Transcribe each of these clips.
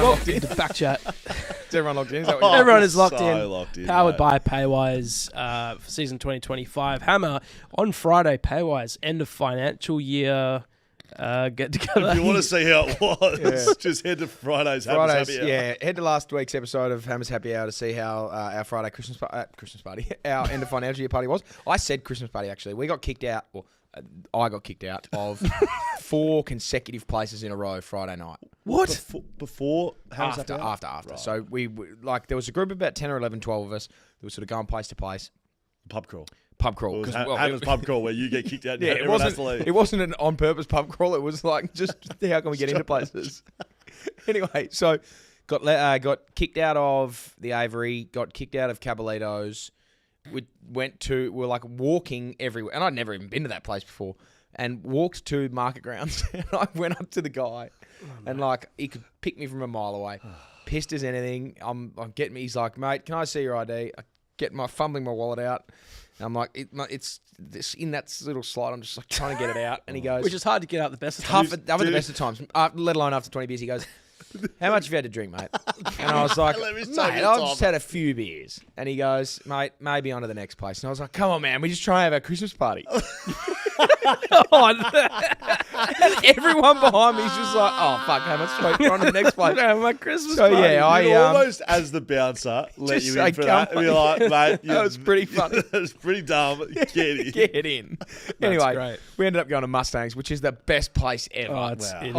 locked into BackChat. Is everyone locked in? Is that what Everyone is locked locked in. Powered mate. by Paywise for season 2025. Hammer on Friday. Paywise end of financial year get together. If you want to see how it was, just head to Friday's Happy Hour. Yeah, head to last week's episode of Hammer's Happy Hour to see how our Friday Christmas party, our end of financial year party was. I said Christmas party, actually. We got kicked out, or I got kicked out of 4 consecutive places in a row Friday night. What? Before Hammer's Happy Hour? After. Right. So we there was a group of about 10 or 11, 12 of us that were sort of going place to place. Pub crawl. Pub crawl. It was Hammer's pub crawl where you get kicked out and Yeah, everyone has to leave. it wasn't an on-purpose pub crawl. It was like, just how can we get into places? Anyway, so got kicked out of the Avery, got kicked out of Caballito's. We were like walking everywhere. And I'd never even been to that place before. And walked to Market Grounds. And I went up to the guy. And like, he could pick me from a mile away. Pissed as anything. I'm getting me. He's like, mate, can I see your ID? Fumbling my wallet out. And I'm like, it's this in that little slot. I'm just like trying to get it out. And he goes, Which is hard to get out the best of times. tough at the best of times, let alone after 20 beers. He goes, how much have you had to drink, mate? And I was like, mate, I've just had a few beers. And he goes, mate, maybe on to the next place. And I was like, come on, man, we just try and have our Christmas party. And everyone behind me is just like, oh, fuck, how much smoke? We're on to the next place. My Christmas So, party. yeah, You'd almost, as the bouncer, let Just you say, in for "Come that. And be like, mate, That was pretty funny. That was pretty dumb. Get in. Get in. Anyway, great. we ended up going to Mustangs, which is the best place ever. Oh, I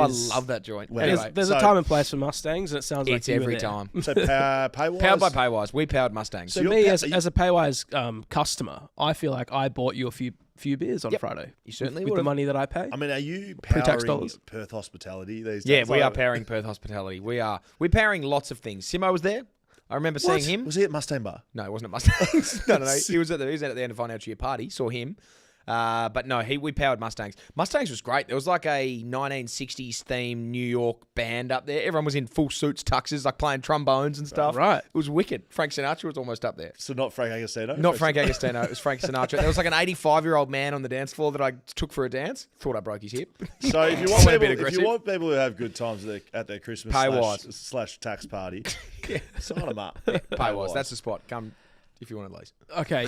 is. love that joint. Wow. Anyway, There's a time and place for Mustangs, and it sounds like it's you were every there. time. So Paywise? Powered by Paywise. We powered Mustangs. So you're me, pa- as a Paywise customer, I feel like I bought you a few beers on Friday. You certainly with would the money that I pay. I mean, are you Pre-tax powering dollars. Perth hospitality these days? Yeah, we Like, are powering Perth hospitality. We're powering lots of things. Simo was there. I remember seeing him. Was he at Mustang Bar? No, it wasn't at Mustangs. no. He was at the end of financial year party. Saw him. But no, we powered Mustangs. Mustangs was great. There was like a 1960s themed New York band up there. Everyone was in full suits, tuxes, like playing trombones and stuff. Right. It was wicked. Frank Sinatra was almost up there. So not Frank Agostino? Not Frank Agostino. It was Frank Sinatra. There was like an 85-year-old man on the dance floor that I took for a dance. Thought I broke his hip. So if you I want went a bit people, aggressive. who have good times at their Christmas Paywise. / tax party, sign them up. Paywise. That's the spot. Come if you want to, Elise. Okay.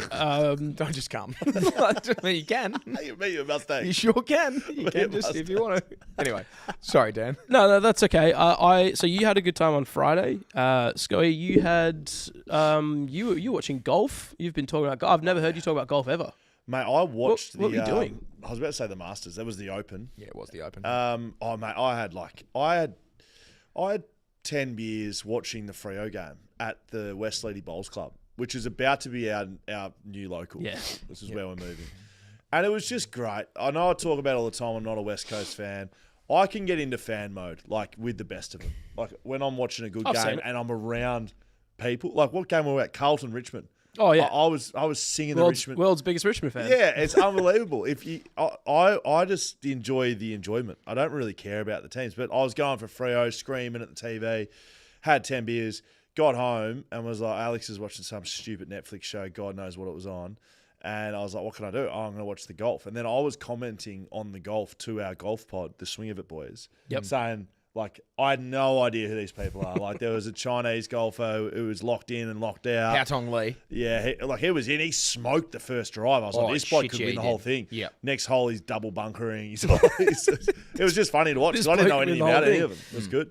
Don't just come. I mean, you can. Hey, me, you Mustang. You sure can. You can just if you want to. Anyway, sorry, Dan. No, that's okay. So you had a good time on Friday. Scully, you had you were watching golf. You've been talking about golf. I've never heard you talk about golf ever. Mate, I watched What were you doing? I was about to say the Masters. That was the Open. Yeah, it was the Open. Oh mate, I had 10 beers watching the Freo game at the West Lady Bowls Club, which is about to be our new local. Yeah. This is where we're moving. And it was just great. I know I talk about it all the time. I'm not a West Coast fan. I can get into fan mode, like, with the best of them. Like, when I'm watching a good I've seen game it. and I'm around people. Like, what game were we at? Carlton, Richmond. Oh yeah. I was singing the Richmond. World's biggest Richmond fan. Yeah, it's unbelievable. I just enjoy the enjoyment. I don't really care about the teams, but I was going for Freo, screaming at the TV, had 10 beers, got home and was like, Alex is watching some stupid Netflix show, God knows what it was on. And I was like, what can I do? Oh, I'm going to watch the golf. And then I was commenting on the golf to our golf pod, the Swing of It boys, saying, like, I had no idea who these people are. Like, there was a Chinese golfer who was locked in and locked out. Hao Tong Lee. Yeah, he was in. He smoked the first drive. I was like, this bloke could win the whole thing. Yep. Next hole, he's double bunkering. It was just funny to watch because I didn't know anything about any of them. It was good.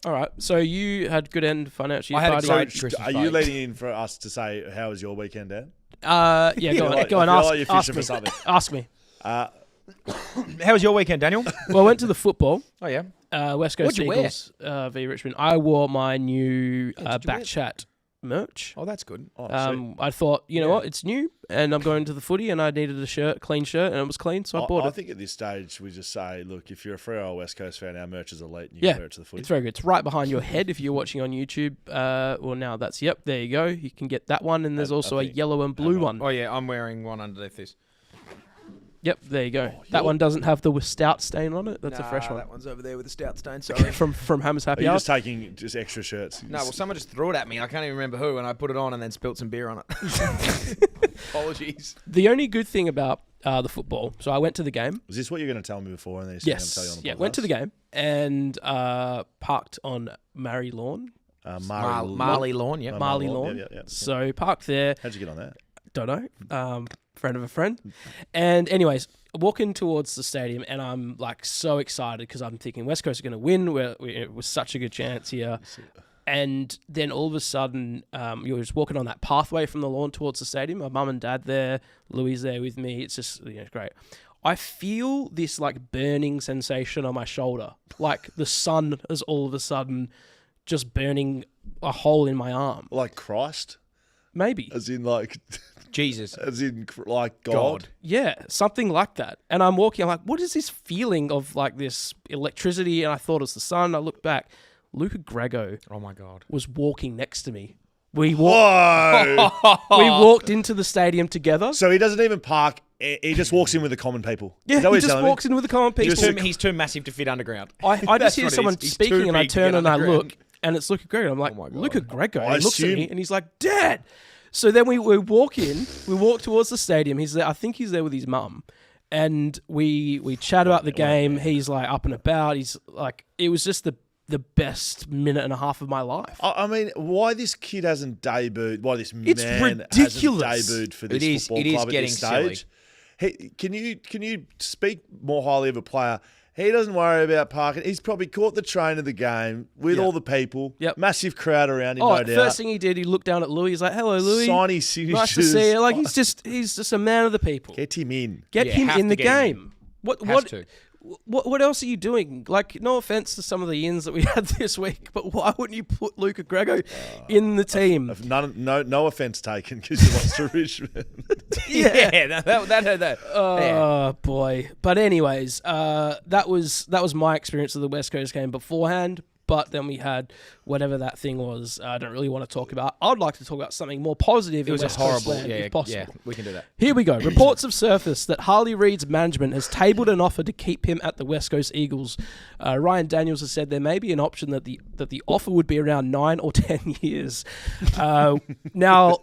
All right. So you had good end financial year I had a party. great So, Christmas are party. you leading in for us to say, how was your weekend, Dan? Yeah, go on. I feel like you're Ask fishing me. for something. Ask me. How was your weekend, Daniel? Well, I went to the football. Oh, yeah. West Coast What'd you wear? Eagles v Richmond. I wore my new what'd you wear? BackChat merch. Oh, that's good. I thought, you know what, it's new, and I'm going to the footy, and I needed a clean shirt, and it was clean, so I bought I it. think at this stage, we just say, look, if you're a Freo or West Coast fan, our merch is elite and you Yeah, can wear it to the footy. It's very good. It's right behind your head if you're watching on YouTube. Well, now that's, there you go. You can get that one, and there's also a think- yellow and blue one. Oh, yeah, I'm wearing one underneath this. Yep, there you go. That one doesn't have the stout stain on it. That's a fresh one. That one's over there with a stout stain, sorry. from Hammer's Are Happy you Hour. just taking just extra shirts? No, well, someone just threw it at me. I can't even remember who, and I put it on and then spilt some beer on it. Apologies. The only good thing about the football. So I went to the game. Was this what you were going to tell me before? And then you're going to tell you on the podcast? Went to the game and parked on Mary Lawn. Marley Lawn, yeah. Marley Lawn. Yeah. So parked there. How'd you get on that? Don't know. Friend of a friend. And anyways, walking towards the stadium, and I'm like so excited because I'm thinking West Coast are going to win. It was such a good chance here. And then all of a sudden, you're just walking on that pathway from the lawn towards the stadium. My mum and dad there, Louis there with me. It's just great. I feel this like burning sensation on my shoulder, like the sun is all of a sudden just burning a hole in my arm. Like Christ? Maybe. As in like... Jesus. As in like God? Yeah, something like that. And I'm walking, I'm like, what is this feeling of like this electricity? And I thought it was the sun. I looked back. Luca Grego Oh my God. was walking next to me. Whoa! We walked into the stadium together. So he doesn't even park. He just walks in with the common people. Yeah, Is that what he you're just telling me? walks in with the common people. He's too massive to fit underground. I just That's hear what it someone is. He's speaking too and I big to turn get and I underground. look and it's Luca Grego. I'm like, Oh my God. Luca Grego. I He looks at me assume- and he's like, Dad. So then we walk in. We walk towards the stadium. He's there. I think he's there with his mum. And we chat about the game. He's like up and about. He's like, it was just the best minute and a half of my life. I mean, why this kid hasn't debuted? Why this It's man ridiculous. hasn't debuted for this It is football club at getting this stage? Hey, can you speak more highly of a player? He doesn't worry about parking. He's probably caught the train of the game with all the people. Yep. Massive crowd around him, Oh, no doubt. first thing he did, he looked down at Louis. He's like, "Hello, Louis. Sign his signatures. Nice to see you." Like he's just a man of the people. Get him in. Get Yeah, him have in to the get him game. Has to. What else are you doing? Like, no offense to some of the ins that we had this week, but why wouldn't you put Luca Grego in the team? No offense taken because he lost to Richmond. Yeah, that. Oh boy! But anyways, that was my experience of the West Coast game beforehand. But then we had whatever that thing was. I don't really want to talk about. I'd like to talk about something more positive. It was in a West Coast horrible. land, Yeah, if possible. yeah, we can do that. Here we go. Reports have surfaced that Harley Reid's management has tabled an offer to keep him at the West Coast Eagles. Ryan Daniels has said there may be an option that the offer would be around 9 or 10 years. Now,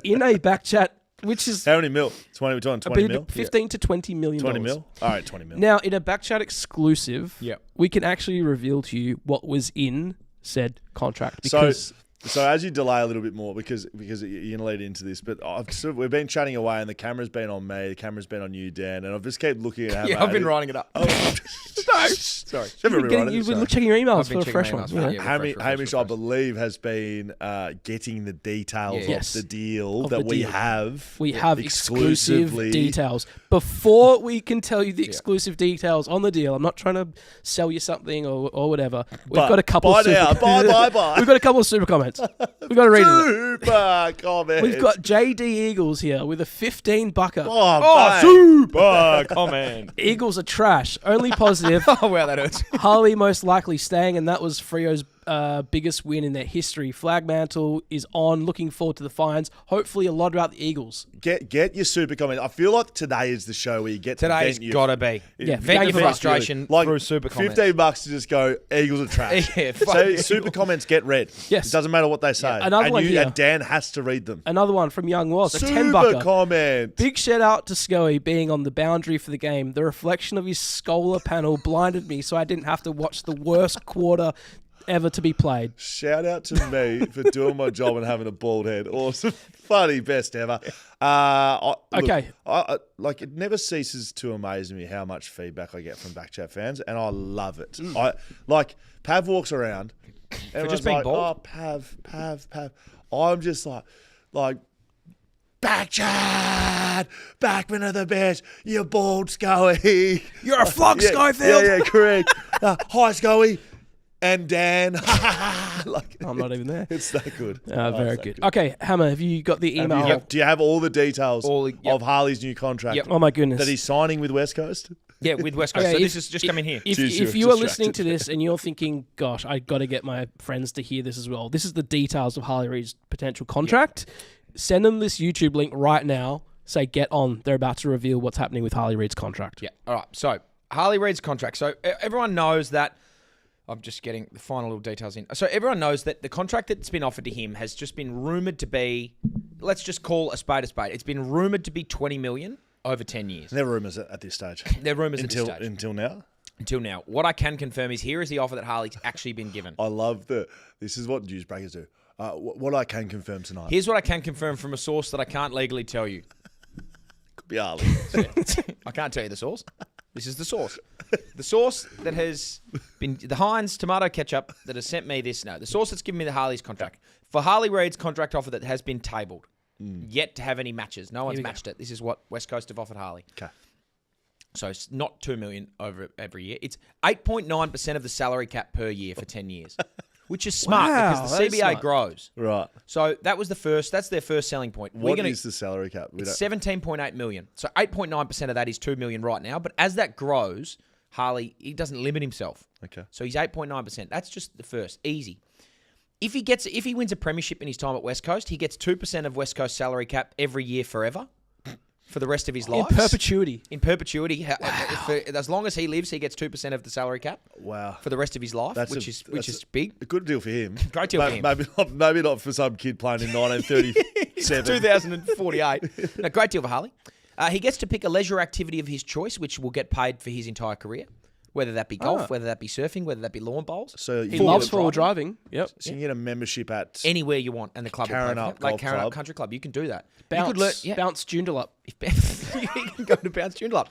in a BackChat, which is How many mil? 20 mil? 15 to 20 million. 20 mil? All right, 20 mil. Now, in a BackChat exclusive, Yep. we can actually reveal to you what was in said contract. Because So as you delay a little bit more, because you're going to lead into this, but we've been chatting away and the camera's been on me, the camera's been on you, Dan, and I've just kept looking at Yeah, I've been writing it up. No. Sorry. you've been checking your emails I've been for a checking fresh my one. emails, Yeah. yeah. Refresh. Hamish, I believe, has been getting the details Yes. of the deal Of that the we deal. have. We have exclusive exclusively. details. Before we can tell you the exclusive details on the deal, I'm not trying to sell you something or whatever. We've got a couple. Buy now. Buy. We've got a couple of super comments. We've got to read it. Super comment. We've got JD Eagles here with a 15 bucker. Super comment. Eagles are trash. Only positive. Oh wow, that hurts. Harley most likely staying, and that was Freo's biggest win in their history. Flagmantle is on. Looking forward to the fines. Hopefully, a lot about the Eagles. Get your super comment. I feel like today is the show where you get Today's to vent your gotta be. Yeah, Vent your for us, frustration through super comments. $15 to just go, Eagles are trash. Yeah, So fuck super comments get read. Yes. It doesn't matter what they say. Another one here. And Dan has to read them. Another one from Young Was, a 10 Super bucker. comment. Big shout out to Scoey being on the boundary for the game. The reflection of his Scholar panel blinded me, so I didn't have to watch the worst quarter ever to be played. Shout out to me for doing my job and having a bald head. Awesome. Funny, best ever. Okay. Like, it never ceases to amaze me how much feedback I get from BackChat fans, and I love it. Pav walks around. For just being like, bald? Oh, Pav. I'm just like, BackChat, Backman are the best. You bald Scoey. You're a flog, Yeah, Schofield. Yeah, correct. Hi, Scoey. And Dan. I'm not even there. It's that good. Very good. Okay, Hammer, have you got the email? Do you have all the details Yep. of Harley's new contract Yep. Oh, my goodness. that he's signing with West Coast? Yeah, with West Coast. Okay, So if- this is just coming here. If Jeez, you you're are listening distracted. to this and you're thinking, gosh, I got to get my friends to hear this as well, this is the details of Harley Reid's potential contract. Send them this YouTube link right now. Say, get on. They're about to reveal what's happening with Harley Reid's contract. Yeah. All right. So Harley Reid's contract. So everyone knows that. I'm just getting the final little details in. So everyone knows that the contract that's been offered to him has just been rumoured to be, let's just call a spade a spade. It's been rumoured to be $20 million. over 10 years. They're rumours at this stage. They're rumours at this stage. Until now? Until now. What I can confirm is here is the offer that Harley's actually been given. I love this is what news breakers do. What I can confirm tonight. Here's what I can confirm from a source that I can't legally tell you. Could be Harley. I can't tell you the source. This is the source. The source that has been the Heinz tomato ketchup that has sent me this. No, the source that's given me the Harley's contract. For Harley Reid's contract offer that has been tabled. Yet to have any matches. No one's matched it. This is what West Coast have offered Harley. Okay. So it's not $2 million over every year. It's 8.9% of the salary cap per year for 10 years. Which is smart because the CBA grows. Right. So that's their first selling point. What is the salary cap? It's 17.8 million. So 8.9% of that is 2 million right now. But as that grows, Harley, he doesn't limit himself. Okay. So he's 8.9%. That's just the first. Easy. If he wins a premiership in his time at West Coast, he gets 2% of West Coast salary cap every year forever. For the rest of his life. In perpetuity. In perpetuity. As long as he lives, he gets 2% of the salary cap. Wow. For the rest of his life, which is big. A good deal for him. Great deal for him. Maybe not for some kid playing in 1937. 2048. No, great deal for Harley. He gets to pick a leisure activity of his choice, which will get paid for his entire career. Whether that be golf, whether that be surfing, whether that be lawn bowls. So he loves four-wheel driving. Yep. So you can get a membership at anywhere you want, and the club Karen will pay for it. Like Karen Up Country Club, you can do that. Bounce Joondalup. You can go to Bounce Joondalup.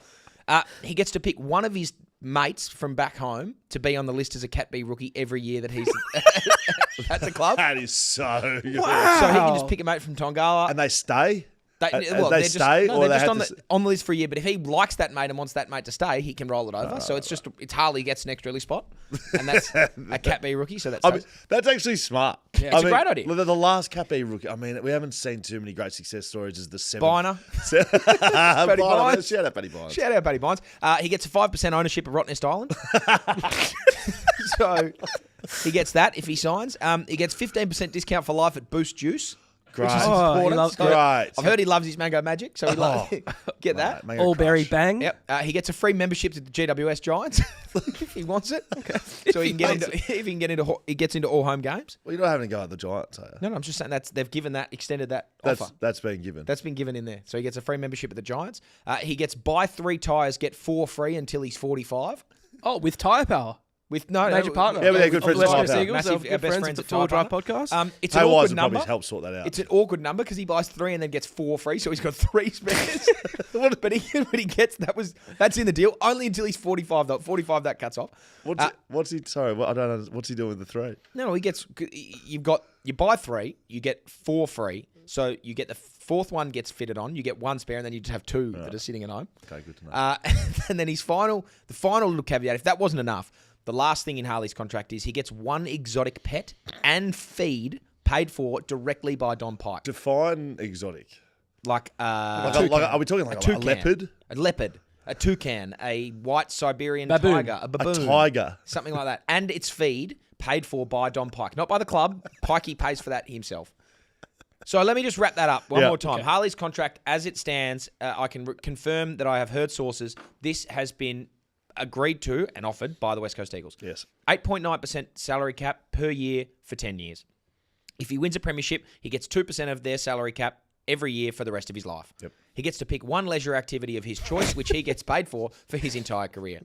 He gets to pick one of his mates from back home to be on the list as a Cat B rookie every year that he's at the club. That is so good. Wow. So he can just pick a mate from Tongala. And they stay? They're just on the list for a year. But if he likes that mate and wants that mate to stay, he can roll it over. So it's Harley gets an extra early spot, and that's a Cat B rookie. So that's actually smart. Yeah, it's a great idea. The last Cat B rookie. I mean, we haven't seen too many great success stories as the seventh. Biner. Bynes. Shout out Buddy Bynes. Shout out Buddy Bynes. He gets a 5% ownership of Rottnest Island. So he gets that if he signs. He gets 15% discount for life at Boost Juice. Great. He loves great. I've heard he loves his mango magic, so he get that. All berry bang. Yep. He gets a free membership to the GWS Giants if he wants it. Okay. So he gets into all home games. Well, you're not having to go at the Giants, are you? No, I'm just saying they've extended that offer. That's been given. That's been given in there. So he gets a free membership at the Giants. He gets buy 3 tyres, get 4 free until he's 45. Oh, with tyre power. With major partner. Yeah, they're good friends. West At Coast Eagles, Massive good best friends friends at at the Full Drive Tyre Podcast. It's an awkward number. Probably help sort that out. It's an awkward number because he buys 3 and then gets 4 free, so he's got 3 spares. but he gets that's in the deal only until he's 45. Though 45 that cuts off. What's he? Sorry, I don't know. What's he doing with the 3? No, he gets. You buy 3, you get 4 free. So you get the 4th one gets fitted on. You get 1 spare, and then you just have 2 that are sitting at home. Okay, good to know. And then the final little caveat, if that wasn't enough. The last thing in Harley's contract is he gets 1 exotic pet and feed paid for directly by Don Pike. Define exotic. Are we talking like a leopard? A leopard, a toucan, a white Siberian baboon. tiger, a baboon. A tiger. Something like that. And its feed paid for by Don Pike. Not by the club. Pikey pays for that himself. So let me just wrap that up one more time. Okay. Harley's contract, as it stands, I can confirm that I have heard sources. This has been agreed to and offered by the West Coast Eagles. Yes. 8.9% salary cap per year for 10 years. If he wins a premiership, he gets 2% of their salary cap every year for the rest of his life. Yep. He gets to pick 1 leisure activity of his choice, which he gets paid for his entire career.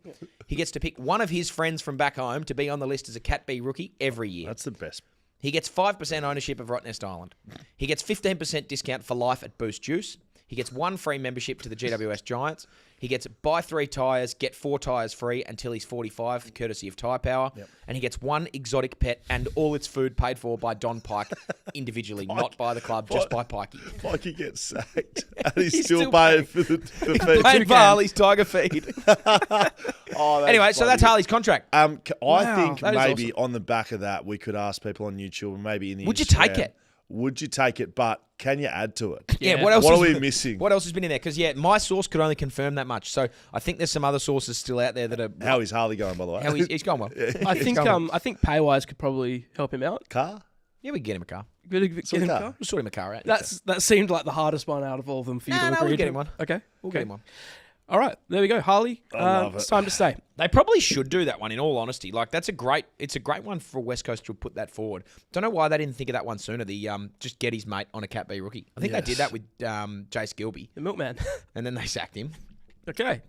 He gets to pick 1 of his friends from back home to be on the list as a Cat B rookie every year. That's the best. He gets 5% ownership of Rottnest Island. He gets 15% discount for life at Boost Juice. He gets 1 free membership to the GWS Giants. He gets buy 3 tyres, get 4 tyres free until he's 45, courtesy of Tyre Power. Yep. And he gets 1 exotic pet and all its food paid for by Don Pike individually, not by the club, just by Pikey. Pikey gets sacked and he's still paying for the feed. Paying for Harley's tiger feed. Anyway, so that's Harley's contract. I think maybe on the back of that, we could ask people on YouTube and maybe in the Would you take it? Would you take it? But can you add to it? Yeah. What are we missing? What else has been in there? Because my source could only confirm that much. So I think there's some other sources still out there that are. How is Harley going, by the way? He's going well. I think Paywise could probably help him out. Car? Yeah, we can get him a car. Get him a car. We'll sort him a car out. That seemed like the hardest one out of all of them for you to agree we'll get to. him one. Okay, We'll get him one. All right, there we go, Harley. love It's it. time to stay. They probably should do that one. In all honesty, like it's a great one for West Coast to put that forward. Don't know why they didn't think of that one sooner. The just get his mate on a Cat B rookie. I think they did that with Jace Gilby, The milkman. and then they sacked him. Okay.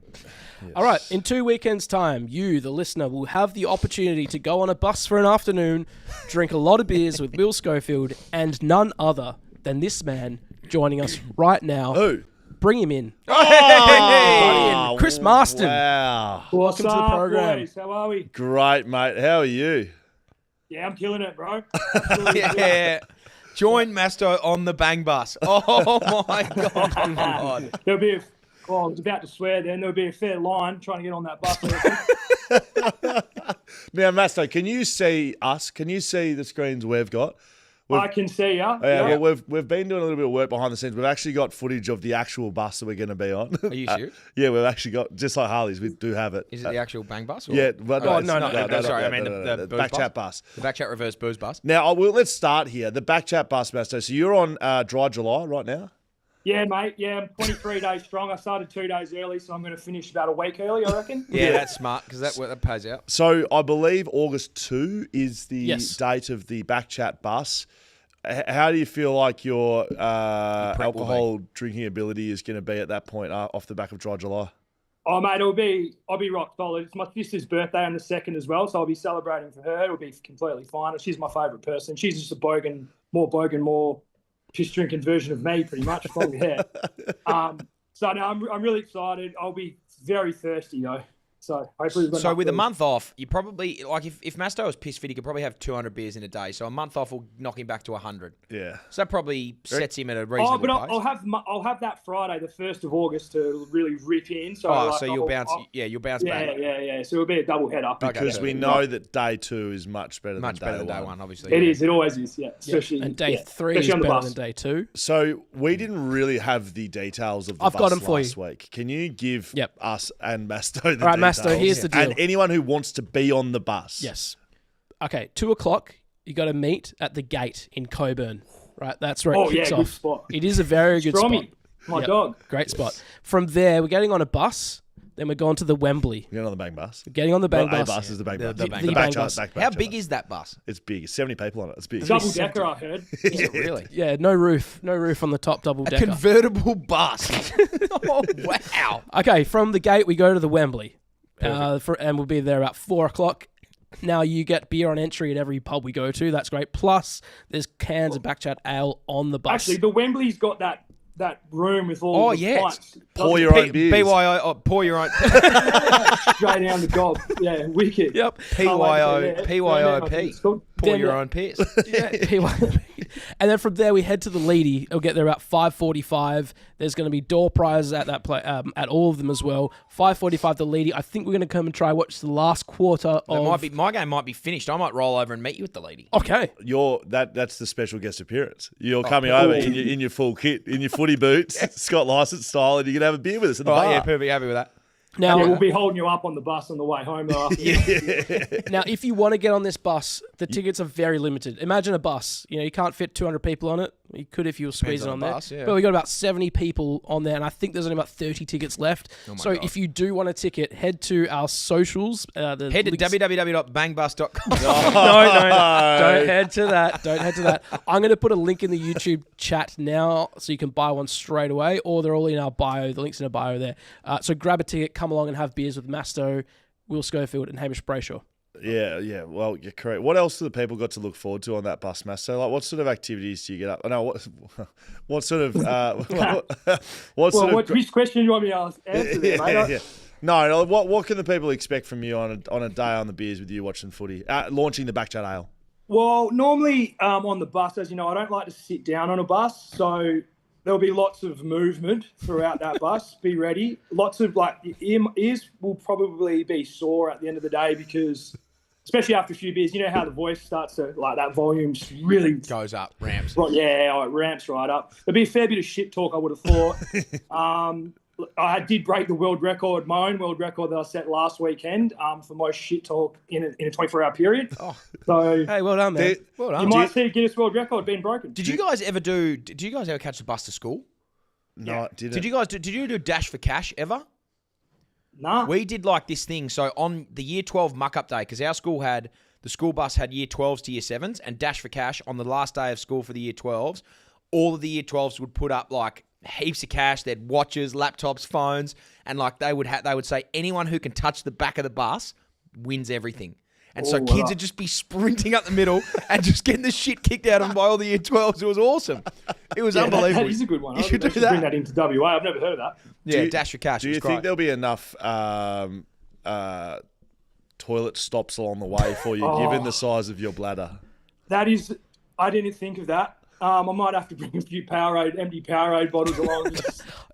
All right. In 2 weekends' time, you, the listener, will have the opportunity to go on a bus for an afternoon, drink a lot of beers with Will Schofield, and none other than this man joining us right now. Who? Bring him in. Oh, Chris Masten. Wow. Welcome to the program. Boys? How are we? Great, mate. How are you? Yeah, I'm killing it, bro. Yeah. Join Masto on the bang bus. Oh my god. There'll be I was about to swear then. There'll be a fair line trying to get on that bus. Now, Masto, can you see us? Can you see the screens we've got? I can see ya. Yeah, well, we've been doing a little bit of work behind the scenes. We've actually got footage of the actual bus that we're going to be on. Are you serious? Yeah, we've actually got, just like Harley's, we do have it. Is it the actual bang bus? Or? Yeah, but Oh, it's no, not- sorry, I mean the booze BackChat bus. The BackChat reverse booze bus. Now, let's start here. The BackChat bus, Masto. So you're on Dry July right now? Yeah, mate. Yeah, I'm 23 days strong. I started 2 days early, so I'm going to finish about a week early, I reckon. Yeah, that's smart because that pays out. So I believe August 2 is the Yes. date of the BackChat bus. How do you feel like your alcohol drinking ability is going to be at that point off the back of Dry July? Oh, mate, I'll be rock solid. It's my sister's birthday on the 2nd as well, so I'll be celebrating for her. It'll be completely fine. She's my favourite person. She's just a more piss drinking version of me, pretty much, long hair. So no, I'm really excited. I'll be very thirsty though. So hopefully we've got So enough with a booze. month off, you probably like if Masto was piss fit, he could probably have 200 beers in a day. So a month off will knock him back to 100. Yeah. So that probably sets him at a reasonable Oh, but pace. I'll have that Friday, the 1st of August, to really rip in. So So you'll bounce. You'll bounce back. Yeah. So it'll be a double header. Because we know that day 2 is much better Much better than day day 1. one, obviously. It is. It always is. Yeah. Especially And day 3 is especially on the better bus. than day 2. So we didn't really have the details of the I've bus got 'em for last you. week. Can you give Yep. us and Masto the All right, details? Masto, here's the deal. And anyone who wants to be on the bus. Yes. Okay, 2 o'clock, you got to meet at the gate in Coburn. Right, that's where it Oh, yeah, kicks good off. spot. It is a very good spot. Strommy, my Yep. dog. Great spot. From there, we're getting on a bus. Then we're going to the Wembley. You're on the bang bus. We're getting on the bang Not bus. a bus is the bang bus. the The, bang bang BackChat- bus. back- How BackChat big bus. is that bus? It's big. It's 70 people on it. It's big. Double decker, I heard. Is it really? Yeah, no roof on the top double A decker. convertible bus. Oh wow! Okay, from the gate we go to the Wembley, and we'll be there about 4 o'clock. Now you get beer on entry at every pub we go to. That's great. Plus, there's cans of BackChat ale on the bus. Actually, the Wembley's got that room with all Oh, the yeah. pints. Pour your own beers. BYO, pour your own. Straight down the gob. Yeah, wicked. Yep. PYOP. Pour Damn your it. own piss. Yeah, and then from there we head to the Leedy. It'll get there about 5:45. There's going to be door prizes at that at all of them as well. 5:45 the Leedy. I think we're going to come and try watch the last quarter of. My game might be finished. I might roll over and meet you at the lady. Okay. That's the special guest appearance. You're coming over in your full kit, in your footy boots, Scott Licence style, and you can have a beer with us in the bar. Oh yeah, perfect. Happy with that. Now, Yeah, we'll be holding you up on the bus on the way home though. now, if you want to get on this bus, the tickets are very limited. Imagine a bus. You can't fit 200 people on it. You could if you were squeezing on on the there. bus, yeah. But we got about 70 people on there, and I think there's only about 30 tickets left. So God. if you do want a ticket, head to our socials. Head to links- www.bangbus.com. No, don't head to that. Don't head to that. I'm going to put a link in the YouTube chat now so you can buy one straight away, or they're all in our bio. The link's in our bio there. So grab a ticket, come along and have beers with Masto, Will Schofield, and Hamish Brayshaw. Yeah. Well, you're correct. What else do the people got to look forward to on that bus, Mass? So, like, what sort of activities do you get up? I know what sort of Which question do you want me to answer there, mate? yeah. No, what can the people expect from you on a day on the beers with you watching footy, launching the BackChat Ale? Well, normally on the bus, as you know, I don't like to sit down on a bus, so there'll be lots of movement throughout that bus. Be ready. Lots of ears will probably be sore at the end of the day because, especially after a few beers, you know how the voice starts to that volume really Goes up, ramps. Right, yeah, it ramps right up. There'll be a fair bit of shit talk, I would have thought. I did break the world record, my own world record that I set last weekend for most shit talk in a 24-hour period. Oh. So Hey, well done, man. Well you done. might see Guinness World Record being broken. Did you guys ever catch the bus to school? No, it didn't. Did you do Dash for Cash ever? Nah. We did like this thing. So on the year 12 muck-up day, because our school had, the school bus had year 12s to year 7s, and Dash for Cash on the last day of school for the year 12s, all of the year 12s would put up like heaps of cash. They had watches, laptops, phones, and like they would say anyone who can touch the back of the bus wins everything. And so kids would just be sprinting up the middle and just getting the shit kicked out of them by all the year 12s. It was awesome. It was unbelievable. That is a good one. You should do bring that into WA. I've never heard of that. Yeah, Dash for Cash. Do you think there'll be enough toilet stops along the way for you, given the size of your bladder? That is, I didn't think of that. I might have to bring a few empty Powerade bottles along.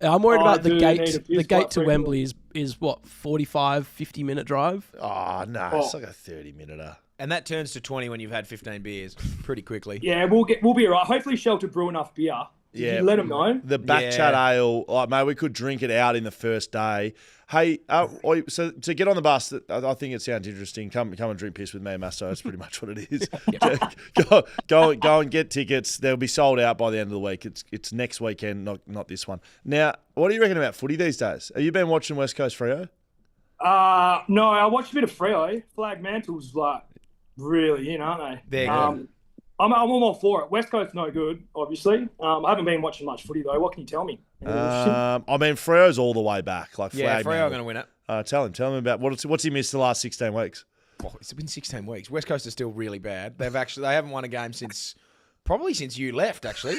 I'm worried about the gate. The gate to frequently. Wembley is what, 45, 50-minute drive? Oh, no, it's like a 30-minute. And that turns to 20 when you've had 15 beers pretty quickly. Yeah, we'll be all right. Hopefully, Shelter brew enough beer. Yeah, You let them know. The BackChat ale, like, mate, we could drink it out in the first day. Hey, so to get on the bus, I think it sounds interesting. Come and drink piss with me and Masto. That's pretty much what it is. Go and get tickets. They'll be sold out by the end of the week. It's next weekend, not this one. Now, what do you reckon about footy these days? Have you been watching West Coast Freo? No, I watched a bit of Freo. Flagmantle's like really in, aren't they? They're good. I'm all for it. West Coast's no good, obviously. I haven't been watching much footy though. What can you tell me? I mean, Freo's all the way back. Like Yeah, Flagmantle. Freo are going to win it. Tell him about what's he missed the last 16 weeks. Oh, it's been 16 weeks. West Coast is still really bad. They haven't won a game probably since you left, actually.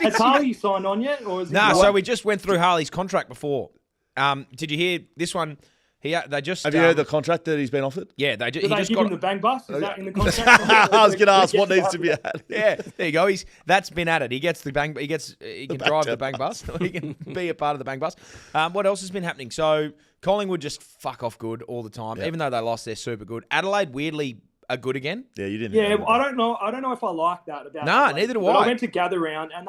Has Harley signed on yet? Or is it No, so we just went through Harley's contract before. Did you hear this one? They just Have you heard the contract that he's been offered? Yeah, he Did they just give got him the bang bus? Is that in the contract? I was going to ask what needs to be added. Yeah, there you go. That's been added. He gets the bang. He can drive the bang bus. He can be a part of the bang bus. What else has been happening? So Collingwood just fuck off good all the time. Even though they lost, they're super good. Adelaide weirdly are good again. Yeah, you didn't. Yeah, I don't know if I like that about. Nah, Adelaide. neither do But I. I went to gather round, and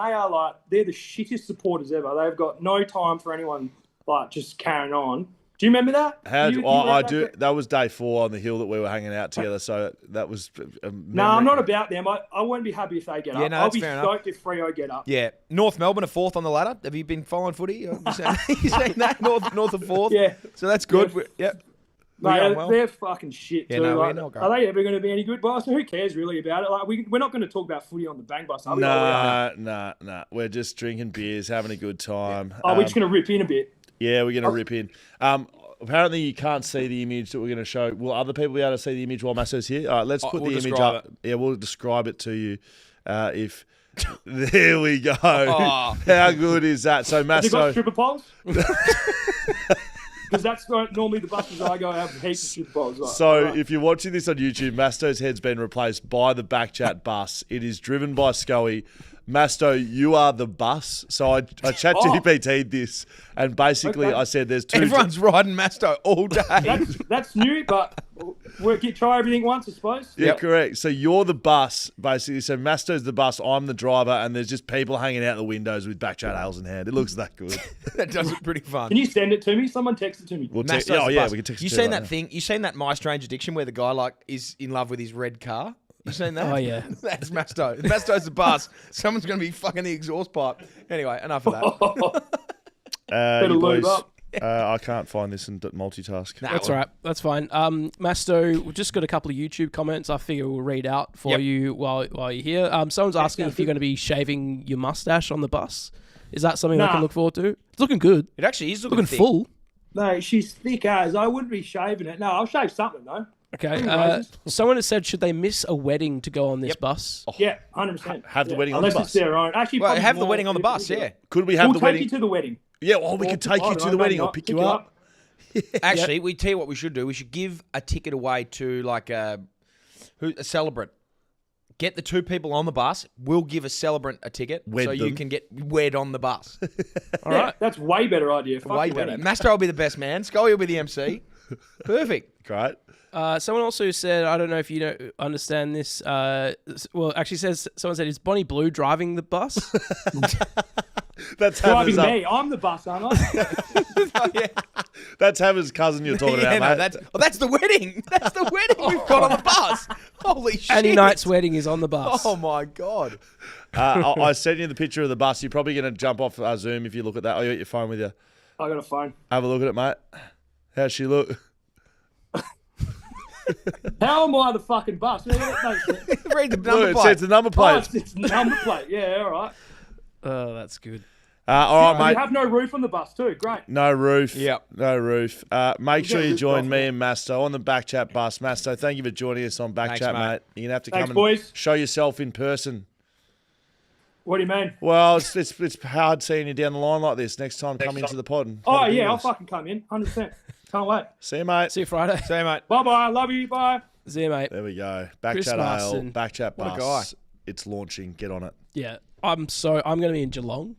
they're the shittest supporters ever. They've got no time for anyone like just carrying on. Do you remember that? I do. That was day 4 on the hill that we were hanging out together. So that was. No, I'm not about them. I won't be happy if they get up. No, I'll that's be fair enough. stoked if Freo get up. Yeah, North Melbourne are 4th on the ladder. Have you been following footy? You saying that North are 4th? Yeah. So that's good. Yep. Mate, they're fucking shit too. no, Like, we're not great. are they ever going to be any good, boss? Who cares really about it? Like we're not going to talk about footy on the bang bus, are we? Nah. We're just drinking beers, having a good time. We're just going to rip in a bit. Yeah, we're going to rip in. Apparently, you can't see the image that we're going to show. Will other people be able to see the image while Masso's here? All right, let's put the image up. Yeah, we'll describe it to you. If there we go. Oh. How good is that? So Have you got Masso. stripper poles? Because that's normally the buses I go have heaps of stripper poles. Like, So right. if you're watching this on YouTube, Masto's head's been replaced by the BackChat bus. It is driven by Scully. Masto, you are the bus. So I chat GPT'd this, and basically Okay. I said there's two. Everyone's riding Masto all day. That's new, but try everything once, I suppose. Yeah, correct. So you're the bus, basically. So Masto's the bus, I'm the driver, and there's just people hanging out the windows with BackChat ales in hand. It looks that good. That does it pretty fun. Can you send it to me? Someone text it to me. We'll Masto's oh the yeah, bus. we can text You it to seen right that now. thing? You seen that My Strange Addiction where the guy like is in love with his red car? You seen that? Oh, yeah. That's Masto. Masto's the bus. Someone's going to be fucking the exhaust pipe. Anyway, enough of that. Better you lube boys, up. I can't find this and multitask. Nah, That's well, all right. That's fine. Masto, we've just got a couple of YouTube comments. I figure we'll read out for Yep. you while you're here. Someone's asking if you're going to be shaving your mustache on the bus. Is that something I can Nah. look forward to? It's looking good. It actually is Looking thick. full. No, she's thick as. I wouldn't be shaving it. No, I'll shave something though. Okay. Someone has said, should they miss a wedding to go on this bus? Yeah, 100%. Have the wedding on the Unless bus. it's their own. Actually, Well, probably have the more wedding on the if bus, we do yeah. it. Could we have We'll the take wedding? you to the wedding. Yeah, well, we could take you to the wedding. I'll pick you up. Actually, we tell you what we should do. We should give a ticket away to like a celebrant. Get the 2 people on the bus. We'll give a celebrant a ticket Wed so you them. can get wed on the bus. All right, that's way better idea. Fuck Way the better. wedding. Master will be the best man. Scully will be the MC. Perfect. Great. Someone also said, I don't know if you don't understand this. Actually says, someone said, is Bonnie Blue driving the bus? That's Driving Hammer's me. I'm the bus, aren't I? That's Hammer's cousin you're talking Yeah, about, no, mate. that's the wedding. That's the wedding we've got on the bus. Holy shit. Annie Knight's wedding is on the bus. Oh, my God. I sent you the picture of the bus. You're probably going to jump off Zoom if you look at that. Oh, you got your phone with you. I got a phone. Have a look at it, mate. How's she look? How am I the fucking bus? Read the number Look, it plate. says the number Oh, plate. it's number plate. Yeah, all right. Oh, that's good. All right, You mate. have no roof on the bus too. Great. No roof. Yep. No roof. Make sure get you ripped join off, me and Masto on the BackChat bus. Masto, thank you for joining us on BackChat, Thanks, mate. mate. You're going to have to Thanks, come and boys. show yourself in person. What do you mean? Well, it's hard seeing you down the line like this. Next time, come into the pod. And Oh have a beer yeah, I'll with us. fucking come in. 100%. Can't wait. See you, mate. See you Friday. See you, mate. Bye bye. Love you. Bye. See you, mate. There we go. Chris BackChat Ale, Masten. BackChat What a bus. guy. It's launching. Get on it. Yeah, I'm going to be in Geelong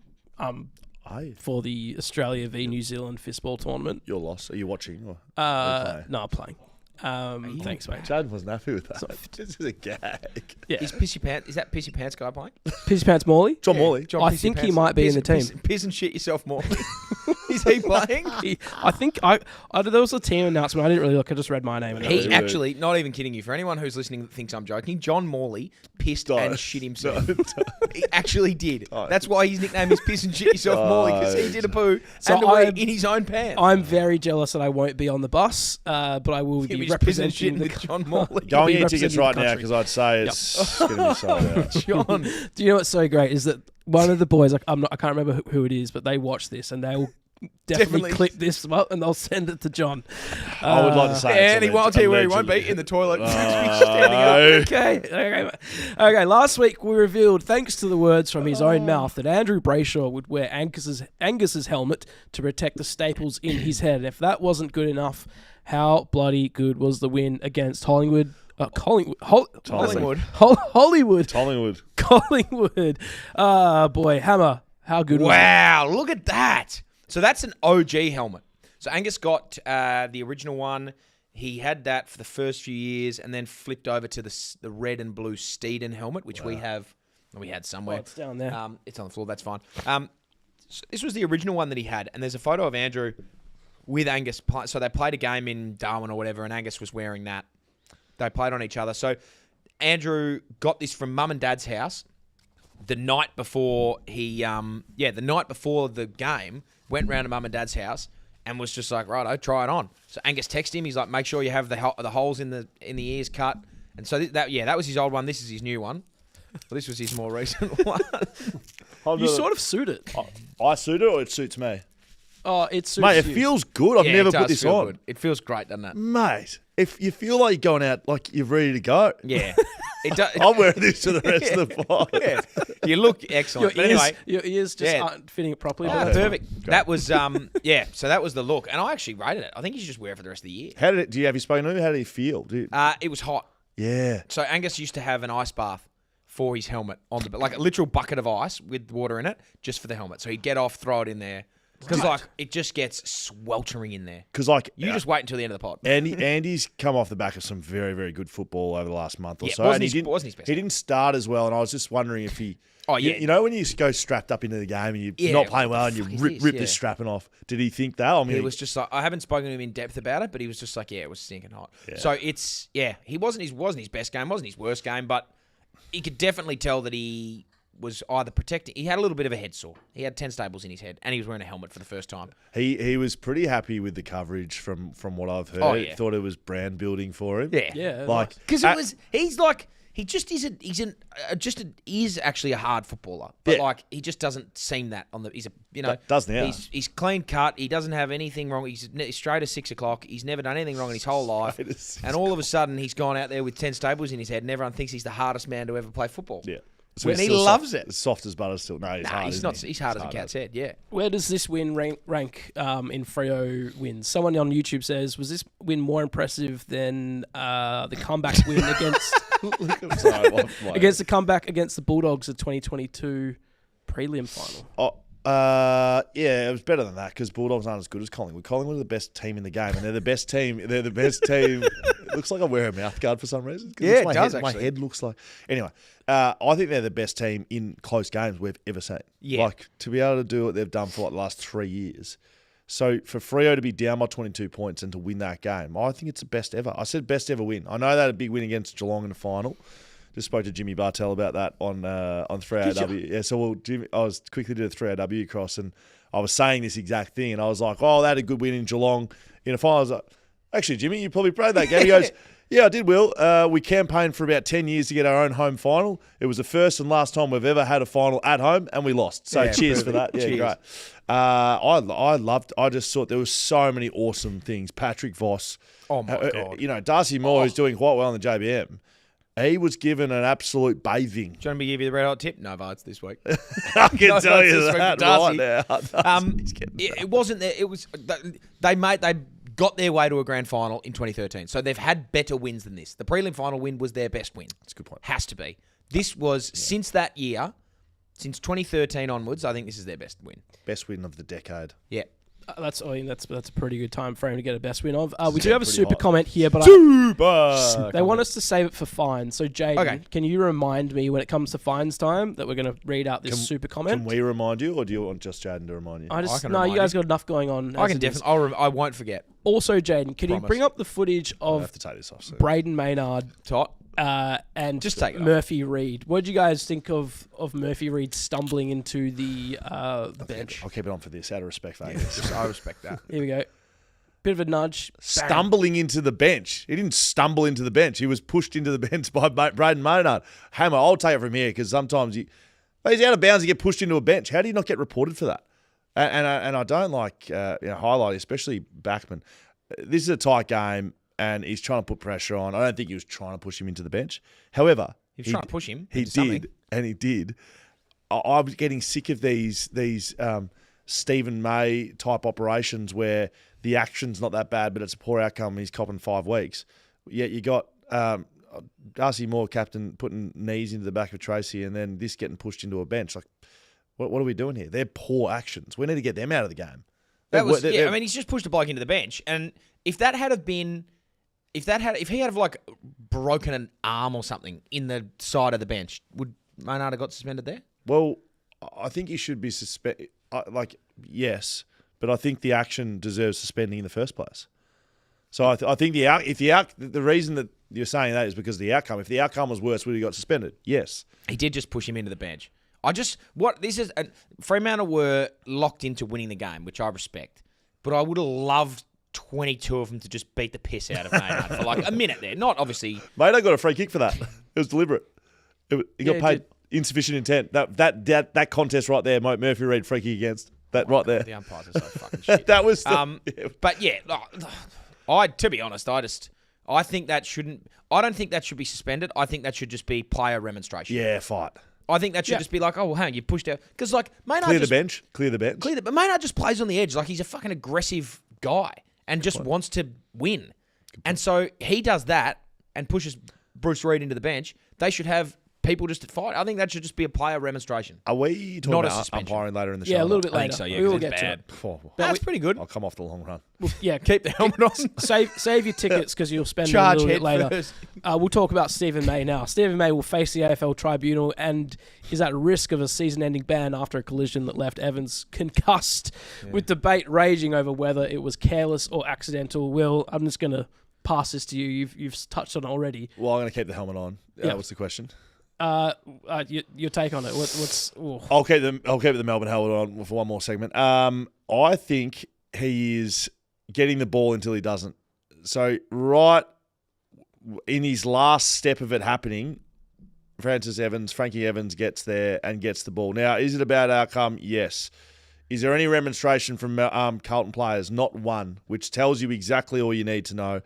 Hey, for the Australia v New Zealand fistball tournament. you're lost. Are you watching? Or playing? No, I'm playing. Thanks, mate. Jaden wasn't happy with that. This is a gag. Yeah, Is Pissy Pants? Is that Pissy Pants guy playing? Pissy Pants Morley. John Morley. John I Pissy think he Pants. might be in the Piss- team. Piss and shit yourself more. Is he playing? I think there was a team announcement. I didn't really look. I just read my name. And He Really? actually, not even kidding you, for anyone who's listening that thinks I'm joking, John Morley pissed and shit himself. He actually did. Oh. That's why his nickname is Piss and Shit Yourself Morley, because he did a poo So and a wee I'm- in his own pants. I'm very jealous that I won't be on the bus, but I will He be was pissing and representing shitting the with John Morley. Go and be get tickets representing right the now country. because I'd say it's going to be sold out. John. Do you know what's so great is that one of the boys, like I can't remember who it is, but they watch this and they'll definitely clip this up and they'll send it to John. I would like to say And he won't tell you where he won't be, allegedly. in the toilet. standing up. Okay. Last week we revealed, thanks to the words from his own mouth, that Andrew Brayshaw would wear Angus's helmet to protect the staples in his head. And if that wasn't good enough, how bloody good was the win against Hollywood? Collingwood. Hollywood. Collingwood. Boy, Hammer. How good was it? Wow, look at that. So that's an OG helmet. So Angus got the original one. He had that for the first few years and then flipped over to the red and blue Steeden helmet, which we had somewhere. Oh, it's down there. It's on the floor. That's fine. So this was the original one that he had. And there's a photo of Andrew with Angus. So they played a game in Darwin or whatever, and Angus was wearing that. They played on each other. So Andrew got this from Mum and Dad's house the night before the night before the game, went round to Mum and Dad's house and was just like, right, I'll try it on. So Angus texted him. He's like, make sure you have the holes in the ears cut. And so that was his old one. This is his new one. Well, this was his more recent one. You sort of suit it. I suit it or it suits me? Oh, it suits Mate, it you. feels good. I've Yeah, never it put does this feel on. good. It feels great, doesn't it? Mate, if you feel like you're going out, like you're ready to go, Yeah. It does. I'm wearing this for the rest of the pod. Yeah. You look excellent. But anyway, Your ears just Yeah. aren't fitting it properly. Ah, but that's fine. perfect. That was so that was the look, and I actually rated it. I think you should just wear it for the rest of the year. Do you have you spoken to him? How did he feel? It was hot. Yeah. So Angus used to have an ice bath for his helmet like a literal bucket of ice with water in it, just for the helmet. So he'd get off, throw it in there, because it just gets sweltering in there. Because You just wait until the end of the pod. Andy's come off the back of some very, very good football over the last month or Yeah, so. wasn't and his- wasn't his best. He didn't start as well, and I was just wondering if he. Oh, yeah. You know when you go strapped up into the game and you're Yeah, not playing well what and the you fuck is rip this? the Yeah. strapping off. Did he think that? I mean, He was just like, I haven't spoken to him in depth about it, but he was just like, yeah, it was stinking hot. Yeah. So he wasn't his best game, wasn't his worst game, but he could definitely tell that he was either protecting. He had a little bit of a head sore. He had 10 staples in his head, and he was wearing a helmet for the first time. he was pretty happy with the coverage from what I've heard. Oh, yeah. Thought it was brand building for him. Yeah. Like Because he just isn't. Is actually a hard footballer, but Yeah. he just doesn't seem that on the. He's Does now. He's clean cut. He doesn't have anything wrong. He's straight as 6 o'clock. He's never done anything wrong in his whole life. Straight as 6 And all of a sudden, he's gone out there with 10 staples in his head, and everyone thinks he's the hardest man to ever play football. Yeah. And he's he still loves soft, it. Soft as butter still. No, he's hard. He's isn't not. he? He's hard as a cat's head. Yeah. Where does this win rank in Freo wins? Someone on YouTube says, was this win more impressive than the comeback win against against the comeback against the Bulldogs at 2022 prelim final? Yeah, it was better than that because Bulldogs aren't as good as Collingwood. Collingwood are the best team in the game, and they're the best team. They're the best team. It looks like I wear a mouth guard for some reason. 'Cause Yeah, my it does, head, My actually. head looks like. Anyway, I think they're the best team in close games we've ever seen. Yeah. Like, to be able to do what they've done for the last 3 years. So for Freo to be down by 22 points and to win that game, I think it's the best ever. I said best ever win. I know they had a big win against Geelong in the final Just spoke to Jimmy Bartell about that on 3AW. Yeah, so I was quickly did a 3AW cross, and I was saying this exact thing, and I was like, "Oh, they had a good win in Geelong in a final." I was like, "Actually, Jimmy, you probably played that game." He goes, "Yeah, I did, Will. We campaigned for about 10 years to get our own home final. It was the first and last time we've ever had a final at home, and we lost. So cheers for that. Yeah, Cheers. great. I just thought there was so many awesome things. Patrick Voss. Oh, my God. Darcy Moore, who's doing quite well in the JBM. He was given an absolute bathing. Do you want me to give you the red hot tip? No votes this week. I can No tell votes you this week that for right Darcy. now. It wasn't there. It was they got their way to a grand final in 2013. So they've had better wins than this. The prelim final win was their best win. That's a good point. Has to be. This was since that year, since 2013 onwards. I think this is their best win. Best win of the decade. Yeah. That's a pretty good time frame to get a best win of. We do Yeah, have a pretty super hot. comment here, but Super. they want us to save it for fines. So, Jaiden, Okay. can you remind me when it comes to fines time that we're going to read out this super comment? Can we remind you, or do you want just Jaiden to remind you? I I can you remind guys you. got enough going on. I as can it is. definitely. I won't forget. Also, Jaiden, can you Promise. bring up the footage I of have to take this off soon. Braden Maynard Tot. and Just take it off. Murphy Reid? What did you guys think of Murphy Reid stumbling into the bench? I'll keep it on for this, out of respect for Angus. I respect that. Here we go. Bit of a nudge. Bang. Stumbling into the bench. He didn't stumble into the bench. He was pushed into the bench by Braden Maynard. Hammer, I'll take it from here because sometimes he's out of bounds. You get pushed into a bench. How do you not get reported for that? And I don't like highlighting, especially Backman. This is a tight game, and he's trying to put pressure on. I don't think he was trying to push him into the bench. However, He was trying to push him. He into something. did, and he did. I was getting sick of these Stephen May type operations where the action's not that bad, but it's a poor outcome. He's copping 5 weeks. Yet you got Darcy Moore, captain, putting knees into the back of Tracy, and then this getting pushed into a bench. Like, what are we doing here? They're poor actions. We need to get them out of the game. I mean, he's just pushed a bloke into the bench, and if he had like broken an arm or something in the side of the bench, would Maynard have got suspended there? Well, I think he should be suspended. Yes, but I think the action deserves suspending in the first place. So I think the reason that you're saying that is because of the outcome. If the outcome was worse, would he got suspended? Yes. He did just push him into the bench. Fremantle were locked into winning the game, which I respect, but I would have loved 22 of them to just beat the piss out of Maynard for like a minute there. Not obviously. Maynard got a free kick for that. It was deliberate. He got he paid did. insufficient intent. That contest right there, Murphy Reid free kick against that right there. The umpires are so fucking shit. That was. But yeah, to be honest, I think that shouldn't. I don't think that should be suspended. I think that should just be player remonstration. Yeah, fight. I think that should just be like, oh, well, hang on, you pushed out because like Maynard Clear just, the bench. Clear the bench. but Maynard just plays on the edge like he's a fucking aggressive guy and just wants to win. And so he does that and pushes Bruce Reid into the bench. They should have people just to fight. I think that should just be a player remonstration. Are we talking Not a about suspension. umpiring later in the show? Yeah, a little bit I later. think so, yeah, we will 'cause get it's to bad. it. Oh, That's pretty good. I'll come off the long run. Yeah, Keep the helmet on. save your tickets because you'll spend Charge a little head bit later. first. We'll talk about Stephen May now. Stephen May will face the AFL tribunal and is at risk of a season-ending ban after a collision that left Evans concussed, with debate raging over whether it was careless or accidental. Will, I'm just going to pass this to you. You've touched on it already. Well, I'm going to keep the helmet on. Yeah. What's the question? Your take on it? What's? Oh. I'll keep the Melbourne helmet on for one more segment. I think he is getting the ball until he doesn't. So right in his last step of it happening, Frankie Evans gets there and gets the ball. Now, is it a bad outcome? Yes. Is there any remonstration from Carlton players? Not one, which tells you exactly all you need to know.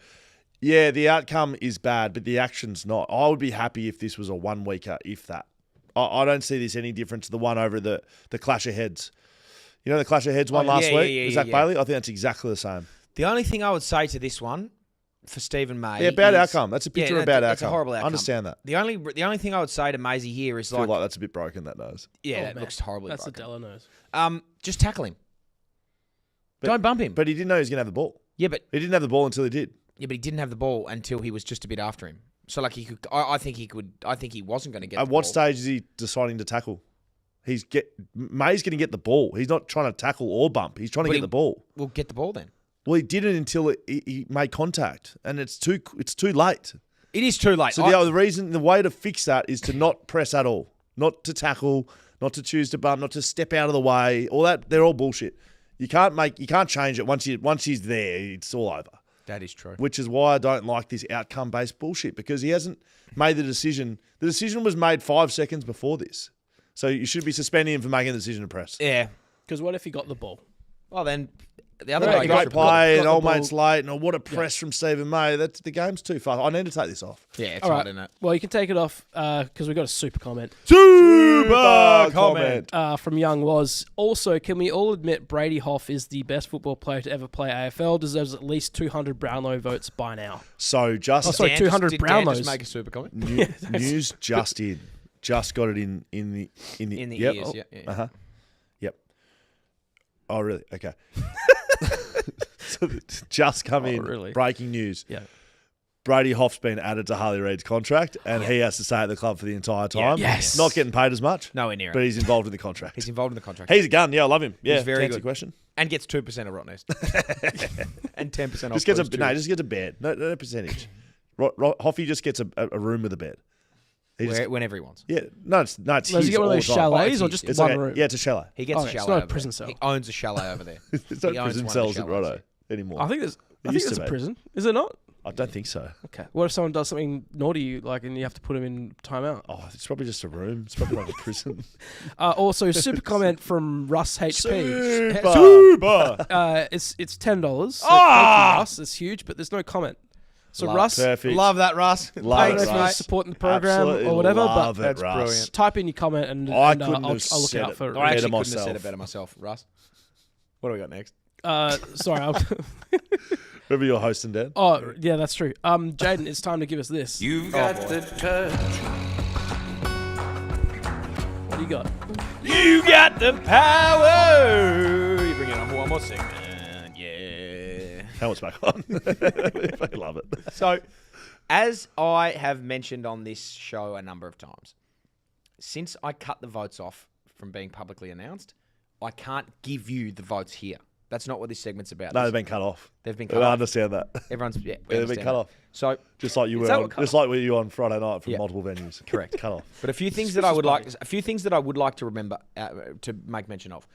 Yeah, the outcome is bad, but the action's not. I would be happy if this was a 1 weeker, if that. I don't see this any different to the one over the Clash of Heads. You know the Clash of Heads one last week? Zach Bailey? I think that's exactly the same. The only thing I would say to this one for Stephen May, Yeah, bad outcome. That's a picture of a bad outcome. That's a horrible outcome. Understand that. The only thing I would say to Maisie here is I feel like that's a bit broken, that nose. yeah, Oh, that man. looks horribly That's broken. the Della nose. Just tackle him. Don't bump him. But he didn't know he was going to have the ball. yeah, but He didn't have the ball until he did. he didn't have the ball until he was just a bit after him. So like he could. I think he could. I think he wasn't going to get. At the what ball. stage is he deciding to tackle? May's going to get the ball. He's not trying to tackle or bump. He's trying to But get he- the ball. Well, get the ball then. Well, he didn't until he made contact, and it's too late. It is too late. So the way to fix that is to not press at all, not to tackle, not to choose to bump, not to step out of the way. All that, they're all bullshit. You can't change it once he's there. It's all over. That is true. Which is why I don't like this outcome-based bullshit, because he hasn't made the decision. The decision was made 5 seconds before this. So you should be suspending him for making the decision to press. Yeah. Because what if he got the ball? Well, then the other Great guy play, and got old the mate's late, and what a press from Stephen May. The game's too fast. I need to take this off. Yeah, it's All hard, right. isn't it? Well, you can take it off because we got a super comment Super comment. from Young Was. Also, can we all admit Brady Hoff is the best football player to ever play AFL? Deserves at least 200 Brownlow votes by now. So just Oh, sorry, 200 Did Dan Brownlows. just make a super comment? news just in. Just got it in the Ears, yeah. Uh-huh. Yep. Oh, really? Okay. So it's just come in. Really? Breaking news. Yeah. Brady Hoff's been added to Harley Reid's contract, and he has to stay at the club for the entire time. Yes. Not getting paid as much. Nowhere near But it. he's involved in the contract. He's involved in the contract. He's a gun. Yeah, I love him. Yeah, He's very to answer good. your question. And gets 2% of Rottnest. And 10% off. Just gets Blues too. just gets a bed. No percentage. Hoffy just gets a room with a bed. He just, Whenever he wants. yeah, no, it's Does his he get one all of those the time. chalets or it's just his. It's one like room? yeah, it's a chalet. He gets Okay, a it's chalet not a over prison there. cell. He owns a chalet over there. It's not He owns prison one of cells the at chalets, Roto anymore. I think there's. I think used it's to a be. prison. Is it not? I don't think so. Okay. What if someone does something naughty, like, and you have to put him in timeout? Oh, it's probably just a room. It's probably like a prison. Also, super comment from Russ HP. Super. It's $10. So Ah! thank you, Russ. It's huge, but there's no comment. So Love Russ, Perfect. Love that, Russ. Love I it, don't know if you're Russ. supporting the program Absolutely or whatever, love but it, That's Russ. brilliant. type in your comment and I and, couldn't I'll have look said out it for it. I actually Better couldn't have said myself. it better myself, Russ. What do we got next? Sorry. Remember your hosting, Dan? Oh, yeah, that's true. Jaiden, it's time to give us this. You've got the touch. What do you got? You got the power. You bring it on one more segment. Yeah. Helmet's back on. I love it. So, as I have mentioned on this show a number of times, since I cut the votes off from being publicly announced, I can't give you the votes here. That's not what this segment's about. No, they've been cut off. They've been cut I off. understand that. Everyone's we Yeah, they've been understand cut that. off. So, Just like you Is were that on, what cut just like you were on Friday night from Yeah. multiple venues. correct. Cut off. But a few things that I would like to remember to make mention of.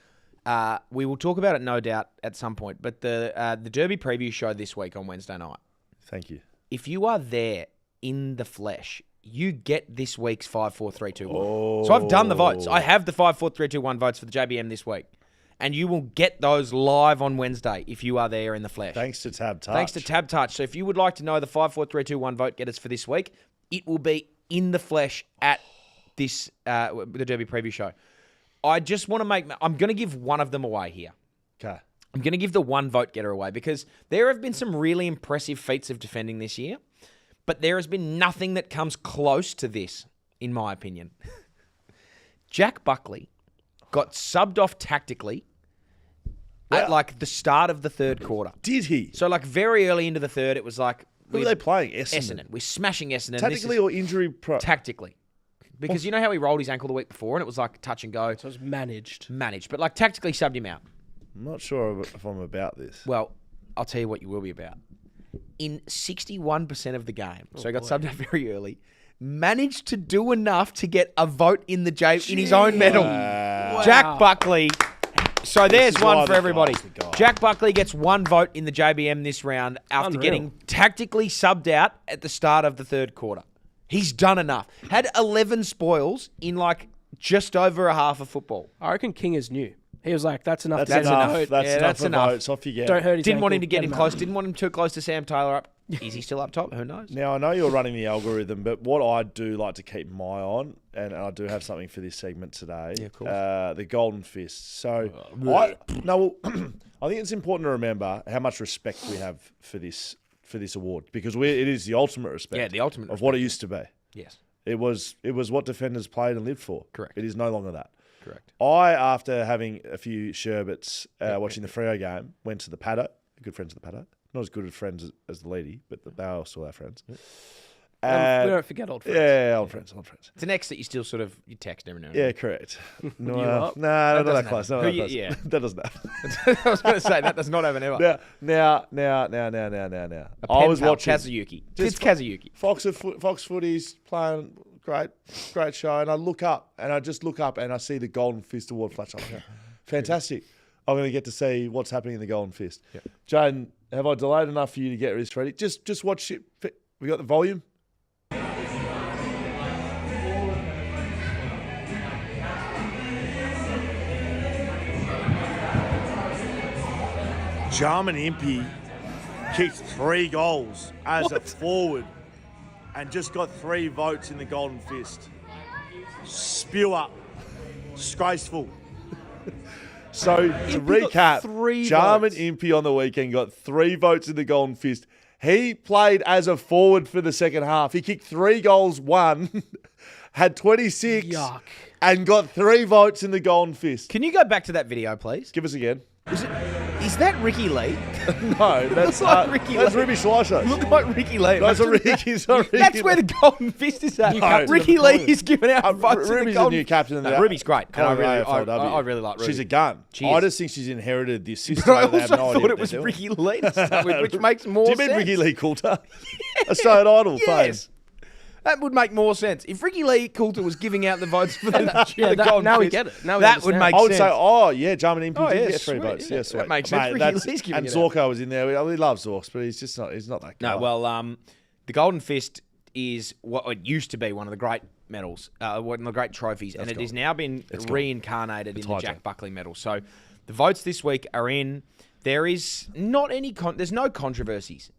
We will talk about it, no doubt, at some point. But the Derby preview show this week on Wednesday night. Thank you. If you are there in the flesh, you get this week's 5, 4, 3, 2, 1. So I've done the votes. I have the 5, 4, 3, 2, 1 votes for the JBM this week. And you will get those live on Wednesday if you are there in the flesh. Thanks to TABtouch. Thanks to TABtouch. So if you would like to know the 5, 4, 3, 2, 1 vote getters for this week, it will be in the flesh at this the Derby preview show. I just want to I'm going to give one of them away here. Okay. I'm going to give the one vote getter away because there have been some really impressive feats of defending this year, but there has been nothing that comes close to this, in my opinion. Jack Buckley got subbed off tactically at like the start of the third quarter. Did he? So like very early into the third, it was like Who were they playing? Essendon. Essendon. We're smashing Essendon. Tactically or injury pro? tactically. Because you know how he rolled his ankle the week before and it was like touch and go. So it was managed. Managed. But like tactically subbed him out. I'm not sure if I'm about this. Well, I'll tell you what you will be about. In 61% of the game, so he got subbed out very early, managed to do enough to get a vote in in his own medal. Jack Buckley. So there's is why one for the everybody. guy's the guy. Jack Buckley gets one vote in the JBM this round after Unreal. getting tactically subbed out at the start of the third quarter. He's done enough. Had 11 spoils in like just over a half of football. I reckon King is new. He was like, that's enough That's to get enough. a vote. That's Yeah, enough that's for enough. votes. Off you get. Don't hurt his Didn't want him ankle, to get get him him close. out. Didn't want him too close to Sam Taylor up. Is he still up top? Who knows? Now, I know you're running the algorithm, but what I do like to keep my eye on, and I do have something for this segment today, Yeah, of course. the Golden Fist. So, I think it's important to remember how much respect we have for this award because it is the ultimate respect. Yeah, the ultimate of what it used to be. Yes. It was what defenders played and lived for. Correct. It is no longer that. Correct. After having a few sherbets watching the Freo game, went to the paddock. Good friends of the paddock. Not as good of friends as the lady, but they are still our friends. We don't forget old friends. Yeah, old friends. It's an ex that you still sort of you text every now and Yeah, then. correct. No, up? not doesn't that close. Not happen. that close. Yeah. That doesn't happen. I was going to say that does not happen ever. Now. I was watching Kazuyuki. It's Kazuyuki. Fox Footy's playing great show, and I look up and I see the Golden Fist Award flash up. Fantastic. I'm going to get to see what's happening in the Golden Fist. Yeah. Jaiden, have I delayed enough for you to get this ready? Just watch it. We got the volume? Jarman Impey kicked 3 goals as a forward and just got 3 votes in the Golden Fist. Spew up. Disgraceful. So, to recap, Jarman Impey on the weekend got 3 votes in the Golden Fist. He played as a forward for the second half. He kicked 3 goals, had 26, Yuck. and got 3 votes in the Golden Fist. Can you go back to that video, please? Give us again. Is that Ricky Lee? No, that's like Ricky that's Lee. Ruby Slicer. Look like Ricky Lee. That's a Ricky. That's where the Golden Fist is at. No, Ricky Lee is giving out votes. Ruby's the new captain of the Ruby's great. And AFLW. I really like Ruby. She's a gun. She I is. just think she's inherited the assist. But I They have also no idea thought what it was they're doing. Ricky Lee to start with, which makes more sense. Do you mean Ricky Lee Coulter? Australian Idol fame. Yes. That would make more sense. If Ricky Lee Coulter was giving out the votes for the Golden now we Fist, get it. Now we that understand. would make I would sense. say, Jarman Impey Oh, did yeah, get 3 sweet, votes. yeah. Yeah, sweet. That makes sense. Ricky Lee's giving and it Zorko was in there. We love Zorks, but he's not that guy. No, well, the Golden Fist is what it used to be one of the great medals, one of the great trophies, and it has now been reincarnated in the Jack Buckley medal. So the votes this week are in. There is not any there's no controversies,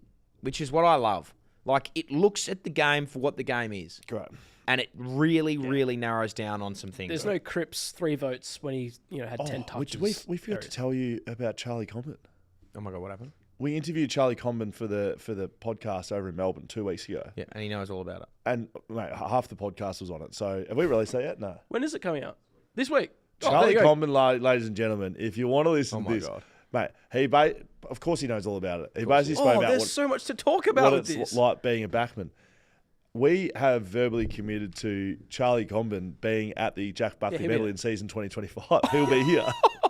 which is what I love. Like, it looks at the game for what the game is. Great. And it really, really narrows down on some things. There's no Cripps 3 votes when he had 10 touches. We forgot to tell you about Charlie Comben. Oh my God, what happened? We interviewed Charlie Comben for the podcast over in Melbourne 2 weeks ago. Yeah, and he knows all about it. And mate, half the podcast was on it. So have we released that yet? No. When is it coming out? This week. Charlie there you go. Comben, ladies and gentlemen, if you want to listen to this, God. mate, of course he knows all about it. He basically spoke about there's so much to talk about what with it's this. like being a backman. We have verbally committed to Charlie Comben being at the Jack Buckley he'll be Medal there. in season 2025. He'll be here.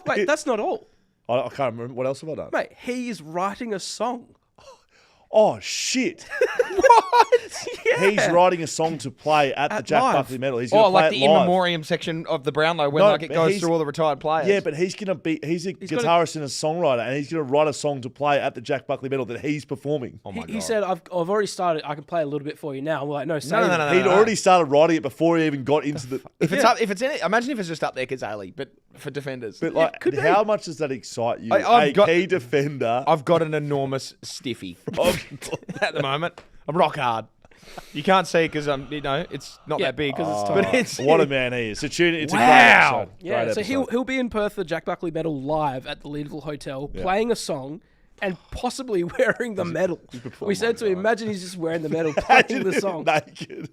Wait, that's not all. I can't remember. What else have I done? Mate, he is writing a song. Oh, shit. What? Yeah. He's writing a song to play at the Jack live. Buckley Medal. He's going to play like it the live. in memoriam section of the Brownlow when No, it but goes he's- through all the retired players. Yeah, but he's a guitarist and a songwriter, and he's going to write a song to play at the Jack Buckley Medal that he's performing. Oh my God. He said, I've already started. I can play a little bit for you now. We're like, no, No. He'd already started writing it before he even got into the... If it's up, if it's in it, imagine if it's just up there because Ali, but for defenders. But like, could be. how much does that excite you? I've got- key defender. I've got an enormous stiffy at the moment. I'm rock hard. You can't see because it's not that big. But it's What a man he is. So tune in. It's Wow. a great episode. Yeah, Great so episode. he'll be in Perth, the Jack Buckley Medal live at the Leadville Hotel, playing a song and possibly wearing the medal. We said to him, imagine he's just wearing the medal, playing the song. Naked.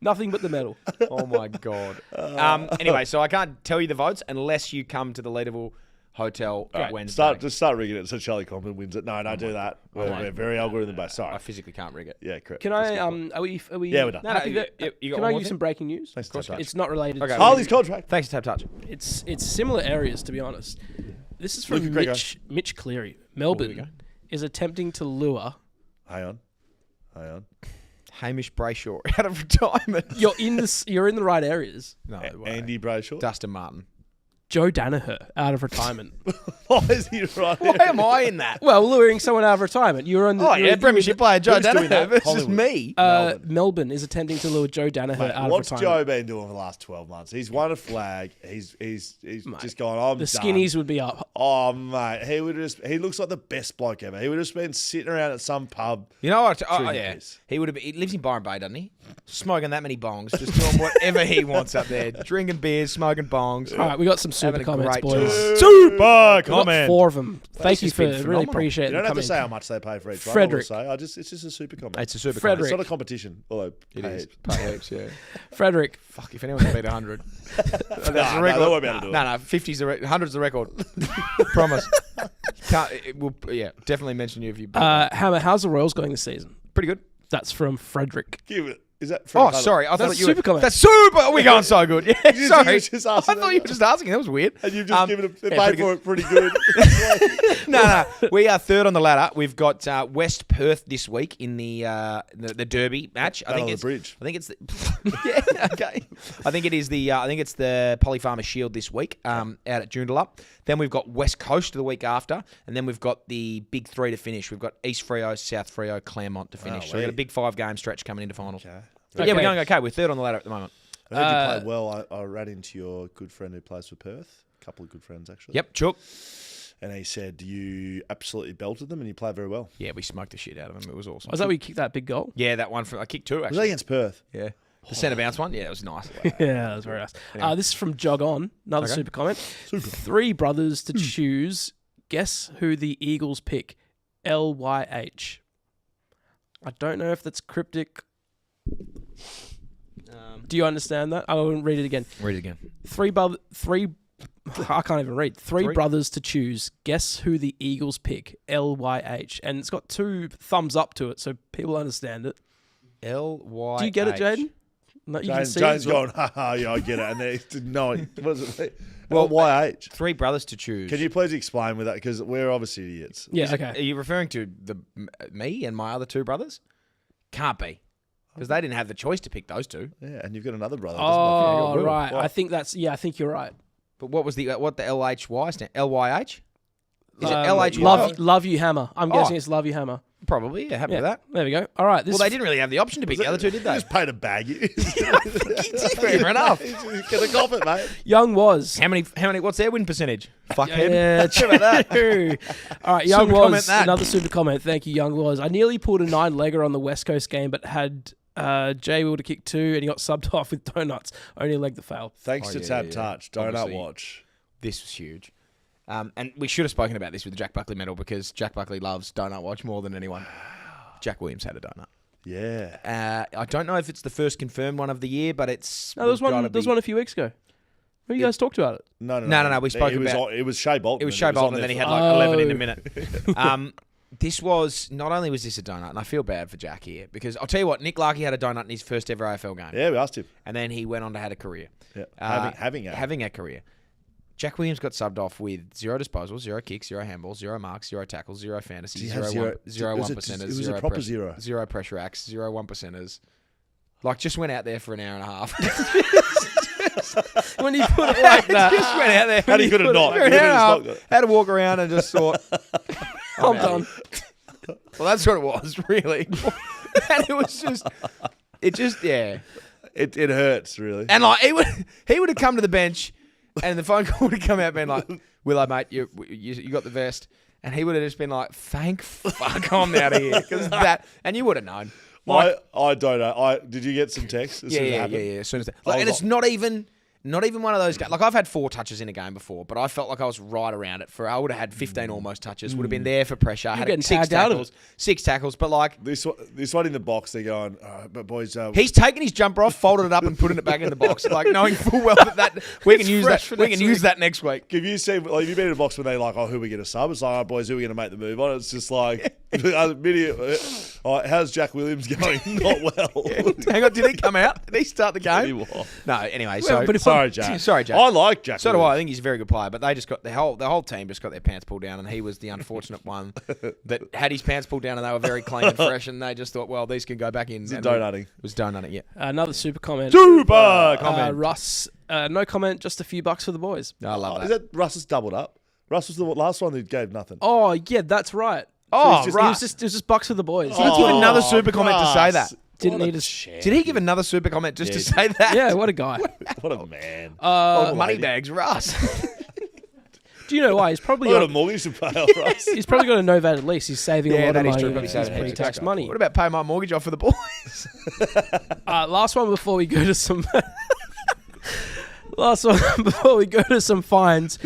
Nothing but the medal. Oh my God. Anyway, so I can't tell you the votes unless you come to the Leadville Hotel Wednesday. Just start rigging it so Charlie Comben wins it. No, don't do that. We're very algorithm based. Sorry. I physically can't rig it. Yeah, correct. Can I? Are we? Yeah, we're done. No, happy you- that- you got can one I more give thing? some breaking news? Thanks, TABtouch. It's not related. Okay. to Harley's contract. Thanks, TABtouch. It's similar areas, to be honest. This is from Luke McGregor. Mitch Cleary. we Melbourne go. is attempting to lure. Hang on. Hamish Brayshaw out of retirement. You're in the right areas. No way. Andy Brayshaw. Dustin Martin. Joe Danaher out of retirement. Why is he right Why here? am I in that? Well, luring someone out of retirement. You're on the. Oh, you're- yeah, you're Premiership player Joe Who's doing Danaher that? versus Hollywood. me. Melbourne is attempting to lure Joe Danaher Mate, out what's of Joe retirement. been doing for the last 12 months? He's won a flag. He's just gone, I'm The done. skinnies would be up. Oh, mate. He looks like the best bloke ever. He would have just been sitting around at some pub. You know what? Oh, Drinking yeah. piss. He would have. He lives in Byron Bay, doesn't he? Smoking that many bongs, just doing whatever he wants up there, drinking beers, smoking bongs. All right, we got some super Having a comments, great boys. time. Super We got comment. 4 of them. Thank you just for been really phenomenal. appreciate You don't them have to coming. say how much they pay for each one. Frederick. It's just a super comment. It's a super Frederick. It's not a competition, although It is. heaps. Pay heaps, yeah. Frederick, Fuck, if anyone can beat 100. That's the No, record. they won't be able to do it. No, 50's the 100's the record. Promise. We'll definitely mention you if you beat Hammer, how's the Royals going this season? pretty good. That's from Frederick. Give it. Is that? Oh, sorry. I thought That's you super were. comment. That's super. We're going so good. Yeah, You sorry. just I asking thought you were just asking. That was weird. And you've just given it. They yeah, paid for it pretty good. No. We are third on the ladder. We've got West Perth this week in the Derby match. Battle of the Bridge. I think it's the yeah. Okay. I think it is the. I think it's the Polly Farmer Shield this week. Out at Joondalup. Then we've got West Coast the week after, and then we've got the big three to finish. We've got East Freo, South Freo, Claremont to finish. So we've got a big 5-game stretch coming into finals. Okay. But yeah, we're going okay. We're third on the ladder at the moment. I heard you played well. I ran into your good friend who plays for Perth. A couple of good friends, actually. Yep, Chook. And he said you absolutely belted them and you played very well. Yeah, we smoked the shit out of them. It was awesome. Was that where you kicked that big goal? Yeah, that one. I kicked 2, Was that actually. against Perth? Yeah. The centre bounce one? Yeah, it was nice. Yeah, that was very nice. Yeah. This is from Jog On. Another Okay. super comment. 3 brothers to choose. Guess who the Eagles pick? LYH. I don't know if that's cryptic. Do you understand that? I won't read it again. Read it again. Three. I can't even read. Three brothers to choose. Guess who the Eagles pick? LYH. And it's got 2 thumbs up to it, so people understand it. LYH. Do you get it, Jaiden? No, you can see it Jaden's as well. going, haha, yeah, I get it. And they didn't know it. What is it? Well, YH. 3 brothers to choose. Can you please explain with that? Because we're obviously idiots. Yeah, Are okay. you referring to me and my other 2 brothers? Can't be. Because they didn't have the choice to pick those 2. Yeah, and you've got another brother. Oh, doesn't it? right. What? I think I think you're right. But what the LHY stand? LYH? Is it Um, LHY? Love You Hammer. I'm guessing it's Love You Hammer. Probably, yeah, happy Yeah, with that. there we go. All right. This Well, they didn't really have the option to pick the other 2, did You they? just paid a bag. Fair enough. Get a cop it, mate. Young was. How many, what's their win percentage? Fuckhead. Yeah, How about that? true. All right, Young Super comment was. that. Another super comment. Thank you, Young was. I nearly pulled a 9-legger on the West Coast game, but had Jay Will to kick 2, and he got subbed off with donuts. Only leg that failed. Thanks Oh, to yeah, TABtouch. yeah. Donut Obviously. watch. This was huge. And we should have spoken about this with the Jack Buckley medal because Jack Buckley loves Donut Watch more than anyone. Jack Williams had a donut. Yeah. I don't know if it's the first confirmed one of the year, but it's... No, there was one a few weeks ago. When you guys talked about it? No, we spoke about... It was Shea Bolton. It was Shea Bolton, and then he had like 11 in a minute. This was... Not only was this a donut, and I feel bad for Jack here, because I'll tell you what, Nick Larkey had a donut in his first ever AFL game. Yeah, we asked him. And then he went on to have a career. Yeah. Having a career. Jack Williams got subbed off with 0 disposals, 0 kicks, 0 handballs, 0 marks, 0 tackles, 0 fantasy, 0 1%ers, It was a proper zero. 0 pressure acts, 0 1%ers. Like, just went out there for an hour and a half. When you put it like that. Just went out there. How do you could have not? For an hour and a half, had to walk around and just thought, I'm done. Well, that's what it was, really. And it was just, yeah. It hurts, really. And like he would have come to the bench, and the phone call would have come out being like, "Willow, mate, you got the vest," and he would have just been like, "Thank fuck, I'm out of here," because that, and you would have known. Like, I don't know. Did you get some texts? yeah. As soon as that, like, and it's not even one of those games. Like, I've had 4 touches in a game before, but I felt like I was right around it. I would have had 15 almost touches. Would have been there for pressure. I had getting 6 tagged out of tackles. 6 tackles, but like This one in the box, they're going, but boys, he's taken his jumper off, folded it up, and putting it back in the box, like knowing full well that we can use that. We can use that next week. have you seen, like, have you been in a box when they like, who are we going to sub? It's like, boys, who are we going to make the move on? It's just like, immediately, how's Jack Williams going? Not well. Hang on, did he come out? Did he start the game? No, anyway. So, Sorry, Jack. Sorry, Jack. I like Jack. So do I. Williams. I think he's a very good player, but they just got the whole team just got their pants pulled down, and he was the unfortunate one that had his pants pulled down, and they were very clean and fresh, and they just thought, well, these can go back in. It's donutting. It was donutting, yeah. Another super comment. Super comment. Russ, no comment, just a few bucks for the boys. I love Is that. that Russ has doubled up? Russ was the last one who gave nothing. Oh, yeah, that's right. Oh, it was Russ. just bucks for the boys. Did he give another super comment to say that? Didn't What a need us. champ. Did he give another super comment just to say that? Yeah, what a guy. What a man. Moneybags, Russ. Do you know why? He's probably What a got, mortgage to pay off, Russ. he's probably got a novated lease. He's saving a lot of that is money. true. Probably He's saving heaps of pre-tax cash. money. What about paying my mortgage off for the boys? Last one before we go to some. Last one before we go to some fines.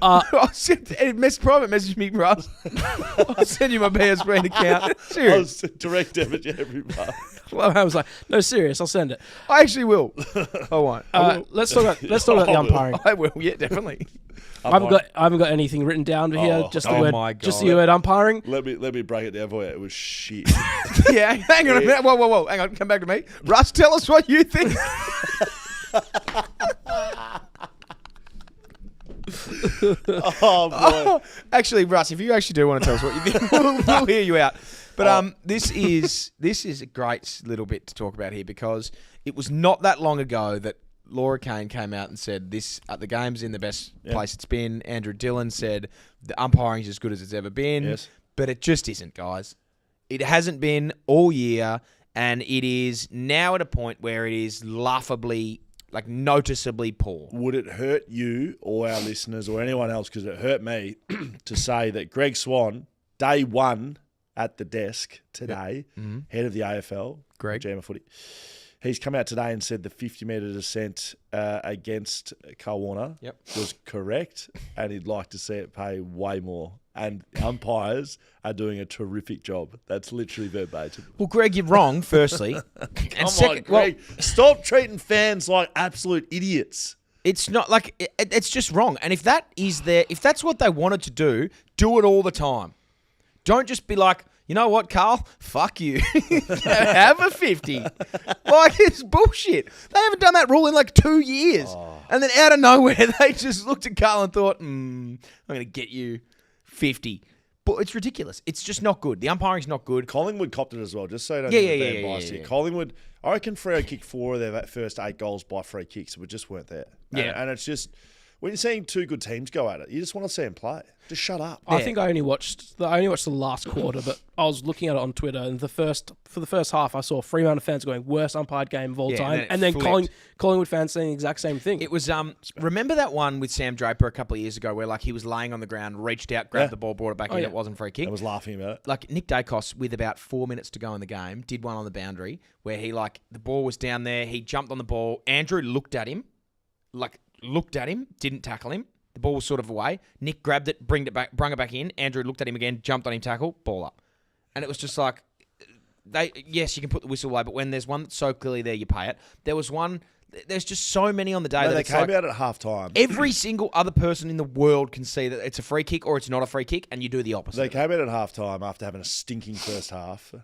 Private message me, Russ. I'll send you my PSP account. Serious. Direct debit you every month. I was like, no, serious, I'll send it. I actually will. I won't. Let's talk about the umpiring. I will. Yeah, definitely. I haven't got anything written down here. Just the word. my God. Just the word umpiring. Let me break it down for you. It was shit. Yeah, hang on a minute. Whoa. Hang on. Come back to me. Russ, tell us what you think. Oh boy. Actually, Russ, if you actually do want to tell us what you think, we'll hear you out. But this is a great little bit to talk about here because it was not that long ago that Laura Kane came out and said the game's in the best place it's been. Andrew Dillon said the umpiring's as good as it's ever been. Yes. But it just isn't, guys. It hasn't been all year, and it is now at a point where it is laughably, like noticeably poor. Would it hurt you or our listeners or anyone else, because it hurt me, to say that Greg Swan, day one at the desk today, head of the AFL, Greg. GM of footy, he's come out today and said the 50-metre descent against Carl Warner was correct, and he'd like to see it pay way more. And umpires are doing a terrific job. That's literally verbatim. Well, Greg, you're wrong, firstly. And Come second, on, Greg. Stop treating fans like absolute idiots. it's not like it's just wrong. And if that's what they wanted to do it all the time. Don't just be like, you know what, Carl? Fuck you. Have a 50. Like, it's bullshit. They haven't done that rule in like 2 years. And then out of nowhere, they just looked at Carl and thought, I'm going to get you 50. But it's ridiculous. It's just not good. The umpiring's not good. Collingwood copped it as well, just so you don't Yeah. biased here. Collingwood, I reckon Freo kicked 4 of their first 8 goals by free kicks, but just weren't there. Yeah. And it's just, when you're seeing 2 good teams go at it, you just want to see them play. Just shut up. I think I only watched the last quarter, but I was looking at it on Twitter, and for the first half, I saw Fremantle fans going worst umpired game of all time, and then Collingwood fans saying the exact same thing. It was remember that one with Sam Draper a couple of years ago, where like he was laying on the ground, reached out, grabbed the ball, brought it back in. It wasn't free kick. I was laughing about it. Like Nick Dacos, with about 4 minutes to go in the game, did one on the boundary where he the ball was down there, he jumped on the ball. Andrew looked at him, didn't tackle him. The ball was sort of away. Nick grabbed it, brung it back in. Andrew looked at him again, jumped on him, tackle, ball up. And it was just like, yes, you can put the whistle away, but when there's one that's so clearly there, you pay it. There was one, there's just so many on the day that They it's came like, out at half-time. every single other person in the world can see that it's a free kick or it's not a free kick, and you do the opposite. They came out at half-time after having a stinking first half.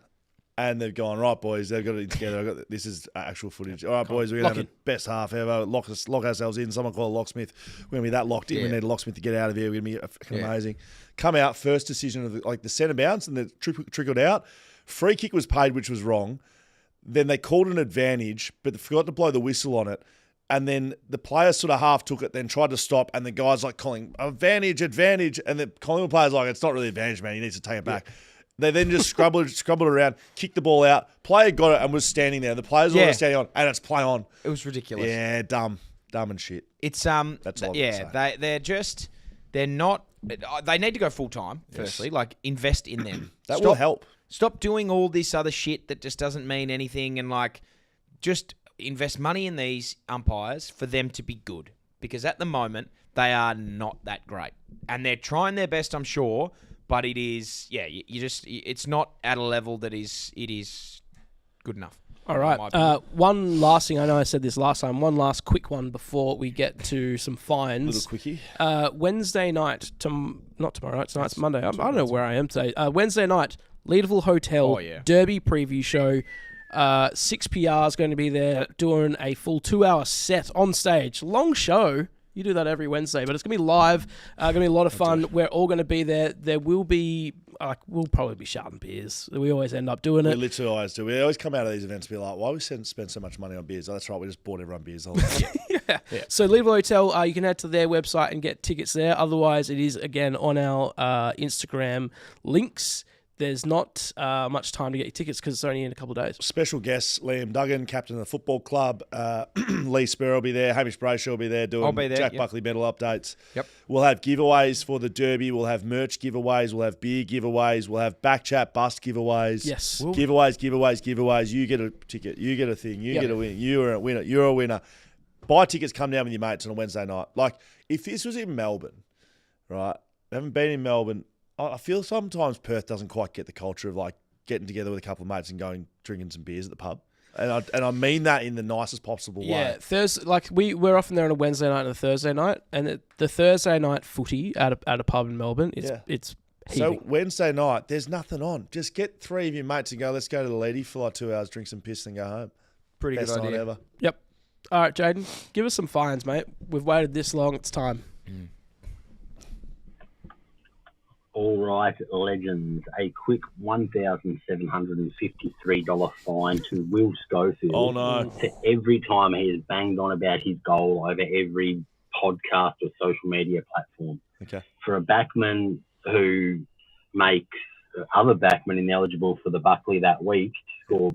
And they've gone, right, boys, they've got it together. This is actual footage. All right, boys, we're going to have the best half ever. Lock ourselves in. Someone call a locksmith. We're going to be that locked in. Yeah. We need a locksmith to get out of here. We're going to be fucking amazing. Come out, first decision of the centre bounce, and the trickled out. Free kick was paid, which was wrong. Then they called an advantage, but they forgot to blow the whistle on it. And then the players sort of half took it, then tried to stop, and the guys calling, advantage. And the Collingwood players it's not really advantage, man. He needs to take it back. They then just scrabbled around, kicked the ball out. Player got it and was standing there. The players were standing on, and it's play on. It was ridiculous. Yeah, dumb and shit. It's That's all they're not. They need to go full time. Firstly, invest in them. That will help. Stop doing all this other shit that just doesn't mean anything, and just invest money in these umpires for them to be good. Because at the moment they are not that great, and they're trying their best, I'm sure. But it is, it's not at a level that it is good enough. All right. One last thing. I know I said this last time. One last quick one before we get to some fines. Little quickie. Wednesday night, not tomorrow night, tonight's Monday. I don't know where I am today. Wednesday night, Leederville Hotel Derby preview show. 6PR is going to be there doing a full 2-hour set on stage. Long show. You do that every Wednesday, but it's going to be live. Going to be a lot of fun. We're all going to be there. There will be, we'll probably be shouting beers. We always end up doing it. We literally always do. We always come out of these events and be like, why we spend so much money on beers? Oh, that's right. We just bought everyone beers the whole time. Yeah. So Leederville Hotel, you can head to their website and get tickets there. Otherwise, it is, again, on our Instagram links. There's not much time to get your tickets because it's only in a couple of days. Special guests, Liam Duggan, captain of the football club. Lee Sparrow will be there. Hamish Brayshaw will be there doing Jack Buckley medal updates. Yep. We'll have giveaways for the Derby. We'll have merch giveaways. We'll have beer giveaways. We'll have BackChat bust giveaways. Yes. Giveaways. You get a ticket. You get a thing. You get a win. You're a winner. You're a winner. Buy tickets. Come down with your mates on a Wednesday night. If this was in Melbourne, right? I haven't been in Melbourne. I feel sometimes Perth doesn't quite get the culture of getting together with a couple of mates and going drinking some beers at the pub. And I mean that in the nicest possible Yeah, way. Thursday, like we're often there on a Wednesday night and a Thursday night, and the Thursday night footy at a pub in Melbourne, it's heaving. So Wednesday night, there's nothing on. Just get 3 of your mates and go, let's go to the Leedy for like 2 hours, drink some piss and go home. Pretty Best good night idea. ever. Yep. All right, Jaiden, give us some fines, mate. We've waited this long. It's time. All right, legends. A quick $1,753 fine to Will Schofield. Oh, no. For every time he has banged on about his goal over every podcast or social media platform. Okay. For a backman who makes other backmen ineligible for the Buckley that week to score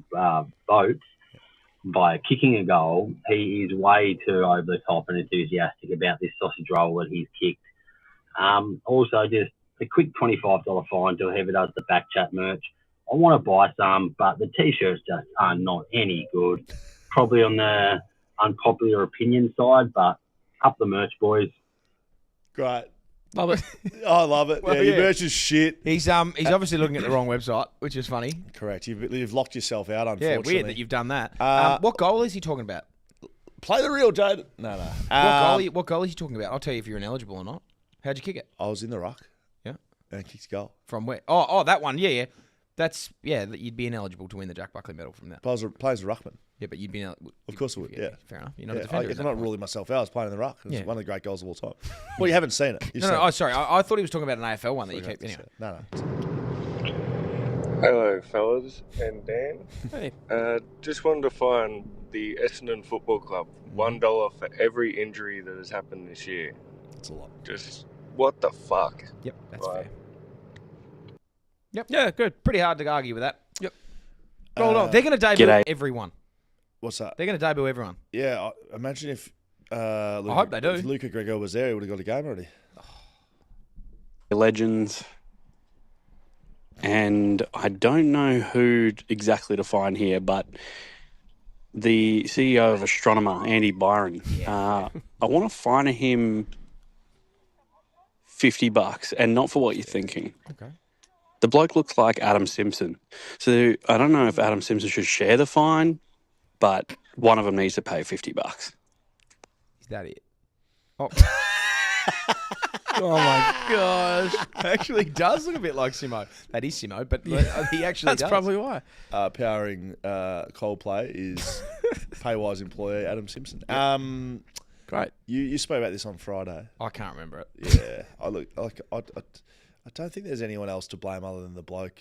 votes by kicking a goal, he is way too over the top and enthusiastic about this sausage roll that he's kicked. Also, just a quick $25 fine to whoever does the BackChat merch. I want to buy some, but the T-shirts just are not any good. Probably on the unpopular opinion side, but up the merch, boys. Great. Love it. I love it. Well, Your yeah. merch is shit. He's obviously looking at the wrong website, which is funny. Correct. You've locked yourself out, Yeah, unfortunately. weird that you've done that. What goal is he talking about? Play the real Jaiden. No. What goal is he talking about? I'll tell you if you're ineligible or not. How'd you kick it? I was in the ruck. Yeah. And I kicked a goal. From where? Oh, that one. Yeah. That's you'd be ineligible to win the Jack Buckley medal from that. Plays a ruckman. Yeah, but you'd be ineligible. Of course I would, yeah. Fair enough. You're not a Yeah, defender. I'm not ruling myself out. I was playing in the ruck. It was Yeah. one of the great goals of all time. Well, you haven't seen it. You've seen No. Oh, it. sorry. I thought he was talking about an AFL one that you kept. Anyway. No. Hello, fellas and Dan. Hey. Just wanted to find the Essendon Football Club $1 for every injury that has happened this year. That's a lot. Just what the fuck? Yep, that's Right. fair. Yep. Yeah, good. Pretty hard to argue with that. Yep. Hold on. They're going to debut everyone. What's that? They're going to debut everyone. Yeah, imagine if I hope they do. If Luca Gregor was there, he would have got a game already. Legends, and I don't know who exactly to find here, but the CEO of Astronomer, Andy Byron, I want to fine him $50, and not for what you're thinking. Okay. The bloke looks like Adam Simpson, so I don't know if Adam Simpson should share the fine, but one of them needs to pay $50. Is that it? Oh. Oh my gosh. Actually does look a bit like Simo. That is Simo, but he actually That's does. probably why. Powering Coldplay is Paywise employee Adam Simpson. Great. You spoke about this on Friday. I can't remember it. Yeah, I don't think there's anyone else to blame other than the bloke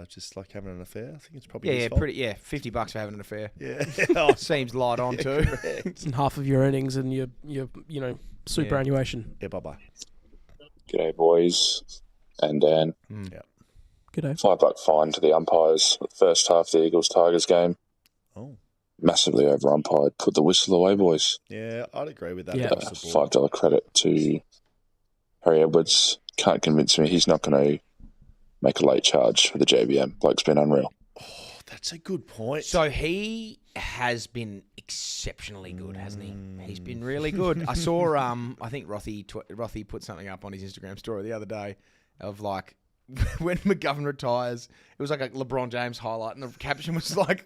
just like having an affair. I think it's probably his fault. $50 for having an affair. Yeah. Oh, Seems light on too. And half of your earnings and your superannuation. yeah, bye-bye. G'day, boys and Dan. Yeah. G'day. $5 fine to the umpires for the first half of the Eagles-Tigers game. Oh. Massively over-umpired. Put the whistle away, boys. Yeah, I'd agree with that. Yeah. across the board. $5 credit to Harry Edwards. Can't convince me he's not going to make a late charge for the JBM. Bloke's been unreal. Oh, that's a good point. So he has been exceptionally good, hasn't he? He's been really good. I saw, I think Rothy put something up on his Instagram story the other day of like, when McGovern retires, it was like a LeBron James highlight, and the caption was like,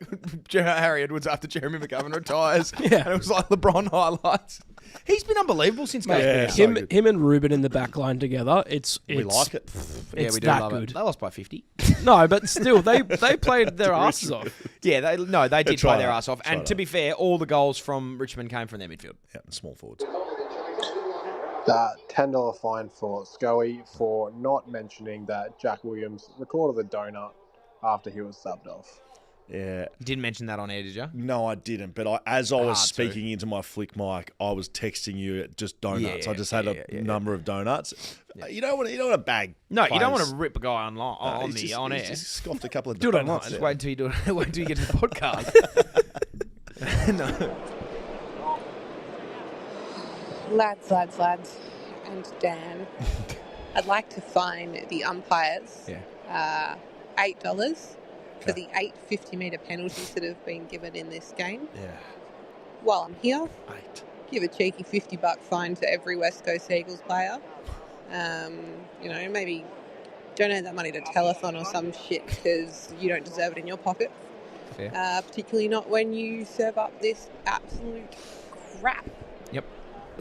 Harry Edwards after Jeremy McGovern retires. Yeah. And it was like LeBron highlights. He's been unbelievable since Yeah. Gates. So Him, good. him and Ruben in the back line together. It's we like it. Yeah, it's we do that love good. it. They lost by 50. No, but still, they played their asses off. Yeah, they did Try play their that. ass off. Try And that. to be fair, all the goals from Richmond came from their midfield. Yeah, and small forwards. $10 fine for Scully for not mentioning that Jack Williams recorded the donut after he was subbed off. Yeah. You didn't mention that on air, did you? No, I didn't. But as I was Hard to. speaking into my flick mic, I was texting you just donuts. Yeah, I just had a number of donuts. You don't want to bag. No, you don't players. want to rip a guy on He's air. just scoffed a couple of Do it donuts online. there. Just wait until you do it. Wait until you get to the podcast. No. Lads, and Dan, I'd like to fine the umpires $8 for the 8 50-metre penalties that have been given in this game. Yeah. While I'm here, 8. give a cheeky $50 fine to every West Coast Eagles player. Maybe donate that money to telethon or some shit because you don't deserve it in your pocket. Fair. Particularly not when you serve up this absolute crap. Yep.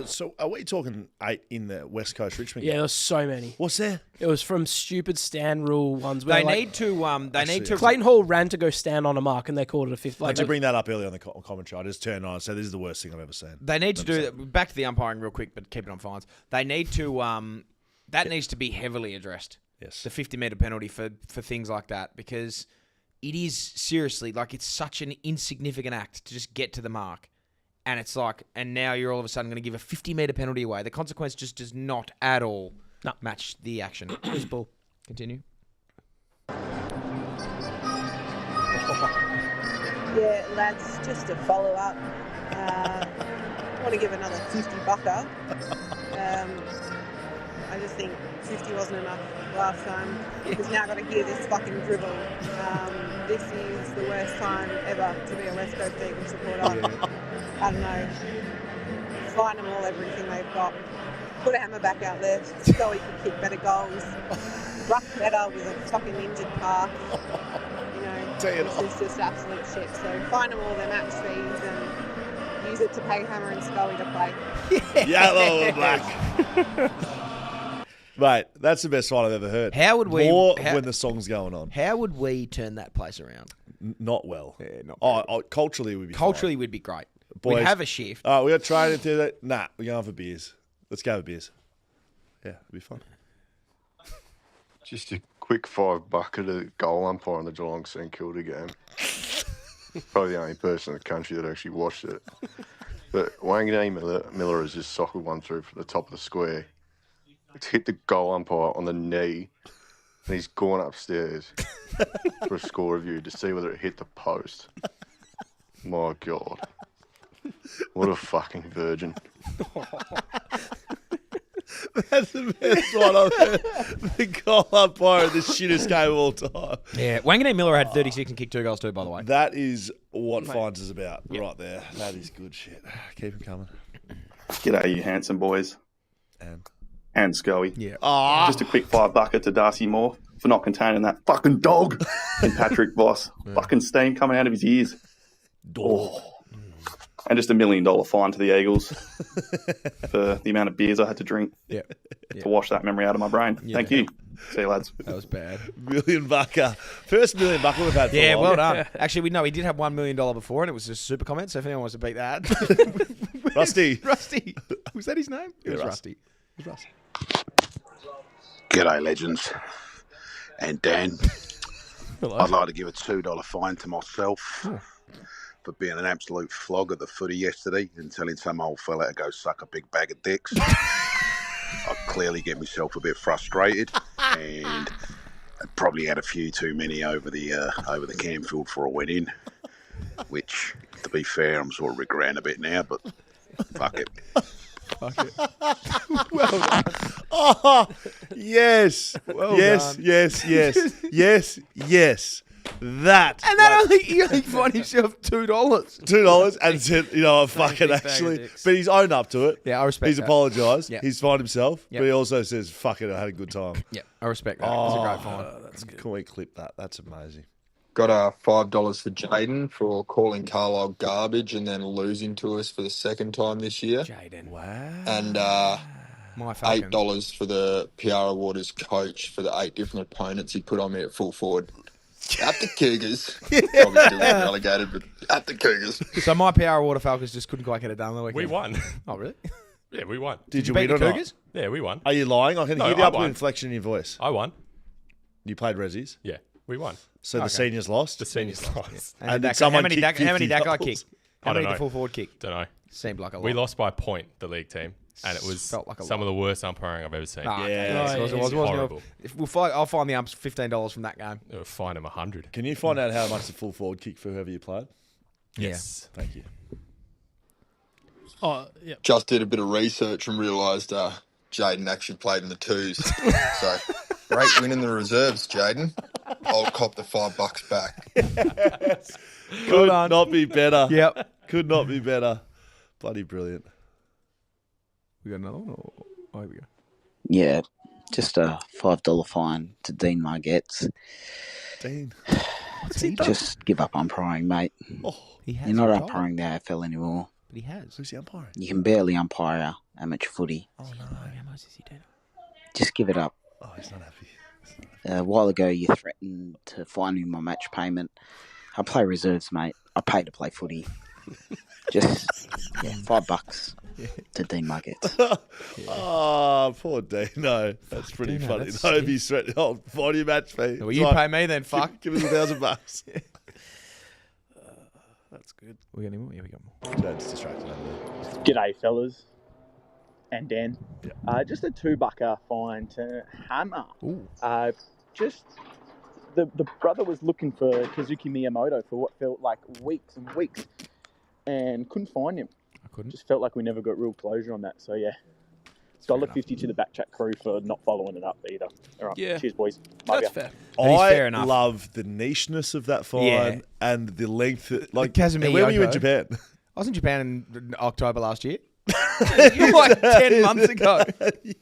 So are we talking 8 in the West Coast Richmond? Yeah, there was so many. What's there? It was from stupid stand rule ones. Where They need to. Clayton Hall ran to go stand on a mark, and they called it a fifth. I had to bring that up earlier on the commentary. I just turned on and said, this is the worst thing I've ever seen. They need to do back to the umpiring real quick, but keep it on fines. They need to. That needs to be heavily addressed. Yes. The 50-metre penalty for things like that, because it is seriously like it's such an insignificant act to just get to the mark. And it's like, and now you're all of a sudden going to give a 50-metre penalty away. The consequence just does not at all match the action. Who's ball? Continue. Yeah, lads, just a follow-up. I want to give another 50 bucker. I just think 50 wasn't enough last time. Because now I've got to hear this fucking dribble. This is the worst time ever to be a West Coast Eagles supporter. I don't know. Find them all, everything they've got. Put a hammer back out there. Scully could kick better goals. Ruck better with a fucking injured calf. You know, this is just absolute shit. So find them all their match fees and use it to pay Hammer and Scully to play. Yellow and black. Mate, that's the best one I've ever heard. How would we... More when the song's going on. How would we turn that place around? Not well. Yeah, not culturally would be Culturally fine. would be great. Boys, we'd have a shift. We got training to do that. Nah, we're going for beers. Let's go for beers. Yeah, it'll be fun. Just a quick $5 at a goal umpire in the Geelong St Kilda game. Probably the only person in the country that actually watched it. But Wanganeen Miller has just socketed one through from the top of the square. It's hit the goal umpire on the knee, and he's gone upstairs for a score review to see whether it hit the post. My God. What a fucking virgin. That's the best one I've heard. The goal umpire of the shittest game of all time. Yeah, Wanganeen Miller had 36 and kicked 2 goals too, by the way. That is what Fines is about right there. That is good shit. Keep him coming. G'day, you handsome boys. And Scully. Yeah. Just a quick $5 to Darcy Moore for not containing that fucking dog in Patrick Voss. Fucking steam coming out of his ears. And just $1 million fine to the Eagles for the amount of beers I had to drink to wash that memory out of my brain. Yeah. Thank you. See you, lads. That was bad. $1 million. First $1 million we've had for a while. Well done. Actually, we did have $1 million before, and it was a super comment, so if anyone wants to beat that. Rusty. Was that his name? It was Rusty. It was Rusty. G'day, legends. And Dan, Hello. I'd like to give a $2 fine to myself for being an absolute flog at the footy yesterday and telling some old fella to go suck a big bag of dicks. I clearly get myself a bit frustrated and I probably had a few too many over the Camfield for a wedding, which, to be fair, I'm sort of regretting a bit now, but fuck it. Fuck it. Well done. Oh, yes. Well yes, done. yes. That. And that he only fined himself $2. $2 and said, you know, fucking big bag of actually. dicks. But he's owned up to it. Yeah, I respect He's that. apologised. Yep. He's fined himself. Yep. But he also says, fuck it, I had a good time. Yeah, I respect that. That's a great fine. That's good. Can we clip that? That's amazing. Got $5 for Jaiden for calling Carlisle garbage and then losing to us for the second time this year. Jaiden. Wow. And My Falcons. $8 for the PR award as coach for the 8 different opponents he put on me at full forward. At the Cougars. Obviously we got relegated, but at the Cougars. So my PR award of Falcons just couldn't quite get it done the weekend. We won. Oh, really? Yeah, we won. Did you beat win the or Cougars? Yeah, we won. Are you lying? I can No, hear the I upward won. inflection in your voice. I won. You played Rezzies? Yeah, we won. So the Okay. seniors lost? The seniors lost. And did that, someone how many kick that guy $50? kicked? I How don't many did know. the full forward kick? Don't know. Seemed like a lot. We lost by a point, the league team, and it was Felt like a some lot. of the worst umpiring I've ever seen. Ah, Yeah. okay. Yes, it was horrible. I'll find the umps $15 from that game. It would fine him 100. Can you find out how much the full forward kick for whoever you played? Yes. Thank you. Oh, yeah. Just did a bit of research and realised Jaiden actually played in the twos. So great win in the reserves, Jaiden. I'll cop the $5 back. Could not be better. Yep. Could not be better. Bloody brilliant. We got another one? Oh, here we go. Yeah, Just a $5 fine to Dean Margetts. Dean. What's he done? Just give up umpiring, mate. Oh, He has You're not retired. umpiring the AFL anymore. But he has. Who's the umpiring? You can barely umpire amateur footy. Oh, no. How much is he doing? Just give it up. Oh, he's not happy. A while ago, you threatened to fine me my match payment. I play reserves, mate. I pay to play footy. Just, $5 to Dean Margetts. Oh, poor Dean. No, that's pretty Dino, funny. that's No, if he's threatening, oh, find your match fee. Well, It's you like, pay me then, fuck. Give us $1,000. That's good. We got any more? Yeah, we got more. That's distracting over there. G'day, fellas. And Dan. Just a $2 fine to Hammer. Ooh. Just the brother was looking for Kazuki Miyamoto for what felt like weeks and weeks and couldn't find him. I couldn't. Just felt like we never got real closure on that. So, yeah. $1.50 to the BackChat crew for not following it up either. All right. Yeah. Cheers, boys. Love That's ya. fair. I love the nicheness of that fine Yeah. and the length. Like, Kazumi where were you in Yoko. Japan? I was in Japan in October last year. Like 10 months ago.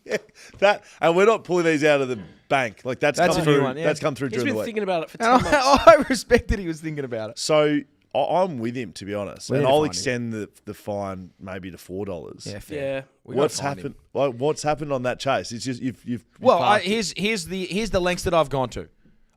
Yeah, that, and we're not pulling these out of the bank. Like that's That's come a new through. one, yeah. That's come through He's during been the week. thinking about it for 10 And months. I respect that he was thinking about it. So I'm with him, to be honest, We and need to I'll find extend the fine maybe to $4. Yeah, fair. Yeah. We gotta What's find happened? him. Like, what's happened on that chase? It's just you've Well, parked it. here's the lengths that I've gone to.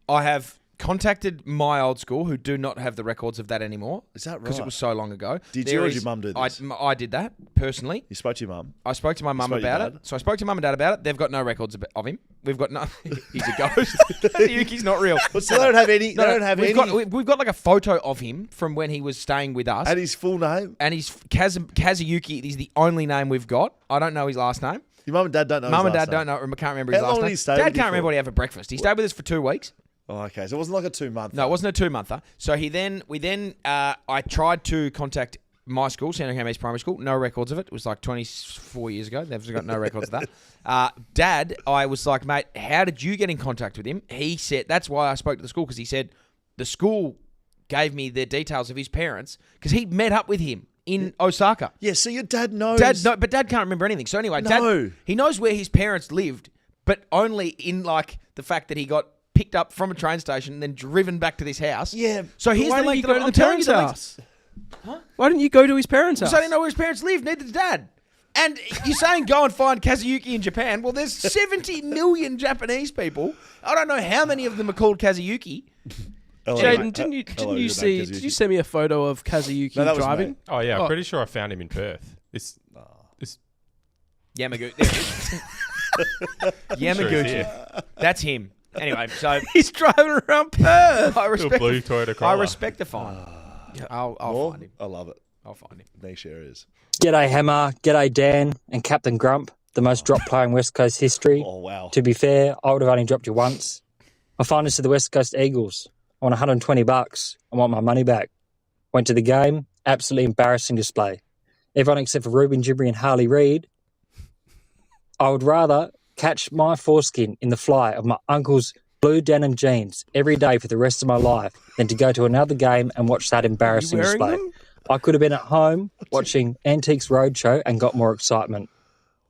I have contacted my old school, who do not have the records of that anymore. Is that Because it right? was so long ago. Did There you or is- did your mum do this? I did that personally. You spoke to your mum. I spoke to my mum spoke to your about it. dad? So I spoke to mum and dad about it. They've got no records of him. We've got no. He's a ghost. Yuki's not real. Well, so they don't have any. No, they don't have we've any. We've got like a photo of him from when he was staying with us. And his full name. And he's Kazuyuki is the only name we've got. I don't know his last name. Your mum and dad don't know. Mum his and last dad don't name. know. Can't remember How his last long did name. he stay Dad with you can't for? remember what he had for breakfast. He stayed with us for 2 weeks. Oh, okay. So it wasn't like a 2 month. No, it wasn't a 2-monther. So I tried to contact my school, Sandringham East Primary School. No records of it. It was like 24 years ago. They've got no records of that. Dad, I was like, mate, how did you get in contact with him? He said, that's why I spoke to the school, because he said the school gave me the details of his parents because he met up with him in Osaka. Yeah, so your dad knows. But Dad can't remember anything. So anyway, No. Dad, he knows where his parents lived, but only in like the fact that he got picked up from a train station and then driven back to this house. Yeah. So here's Why the didn't length you that go to I'm the telling you parents' the length. house? Why didn't you go to his parents' house? Because I didn't know where his parents lived. Neither did Dad. And you're saying go and find Kazuyuki in Japan. Well, there's 70 million Japanese people. I don't know how many of them are called Kazuyuki. Jaiden, didn't you see? Did you send me a photo of Kazuyuki No, that was driving? me. Oh yeah, I'm pretty sure I found him in Perth. This Yamaguchi. Sure he's Yamaguchi. here. That's him. Anyway, so He's driving around Perth. I respect. blue Toyota I Corolla. respect the fine. I'll More? find him. I love it. I'll find him. Niche areas. G'day Hammer, g'day Dan and Captain Grump, the most dropped player in West Coast history. Oh, wow. To be fair, I would have only dropped you once. My finest to the West Coast Eagles. I want $120. I want my money back. Went to the game, absolutely embarrassing display. Everyone except for Ruben Gibbery and Harley Reid. I would rather catch my foreskin in the fly of my uncle's blue denim jeans every day for the rest of my life than to go to another game and watch that embarrassing wearing display. them? I could have been at home watching Antiques Roadshow and got more excitement.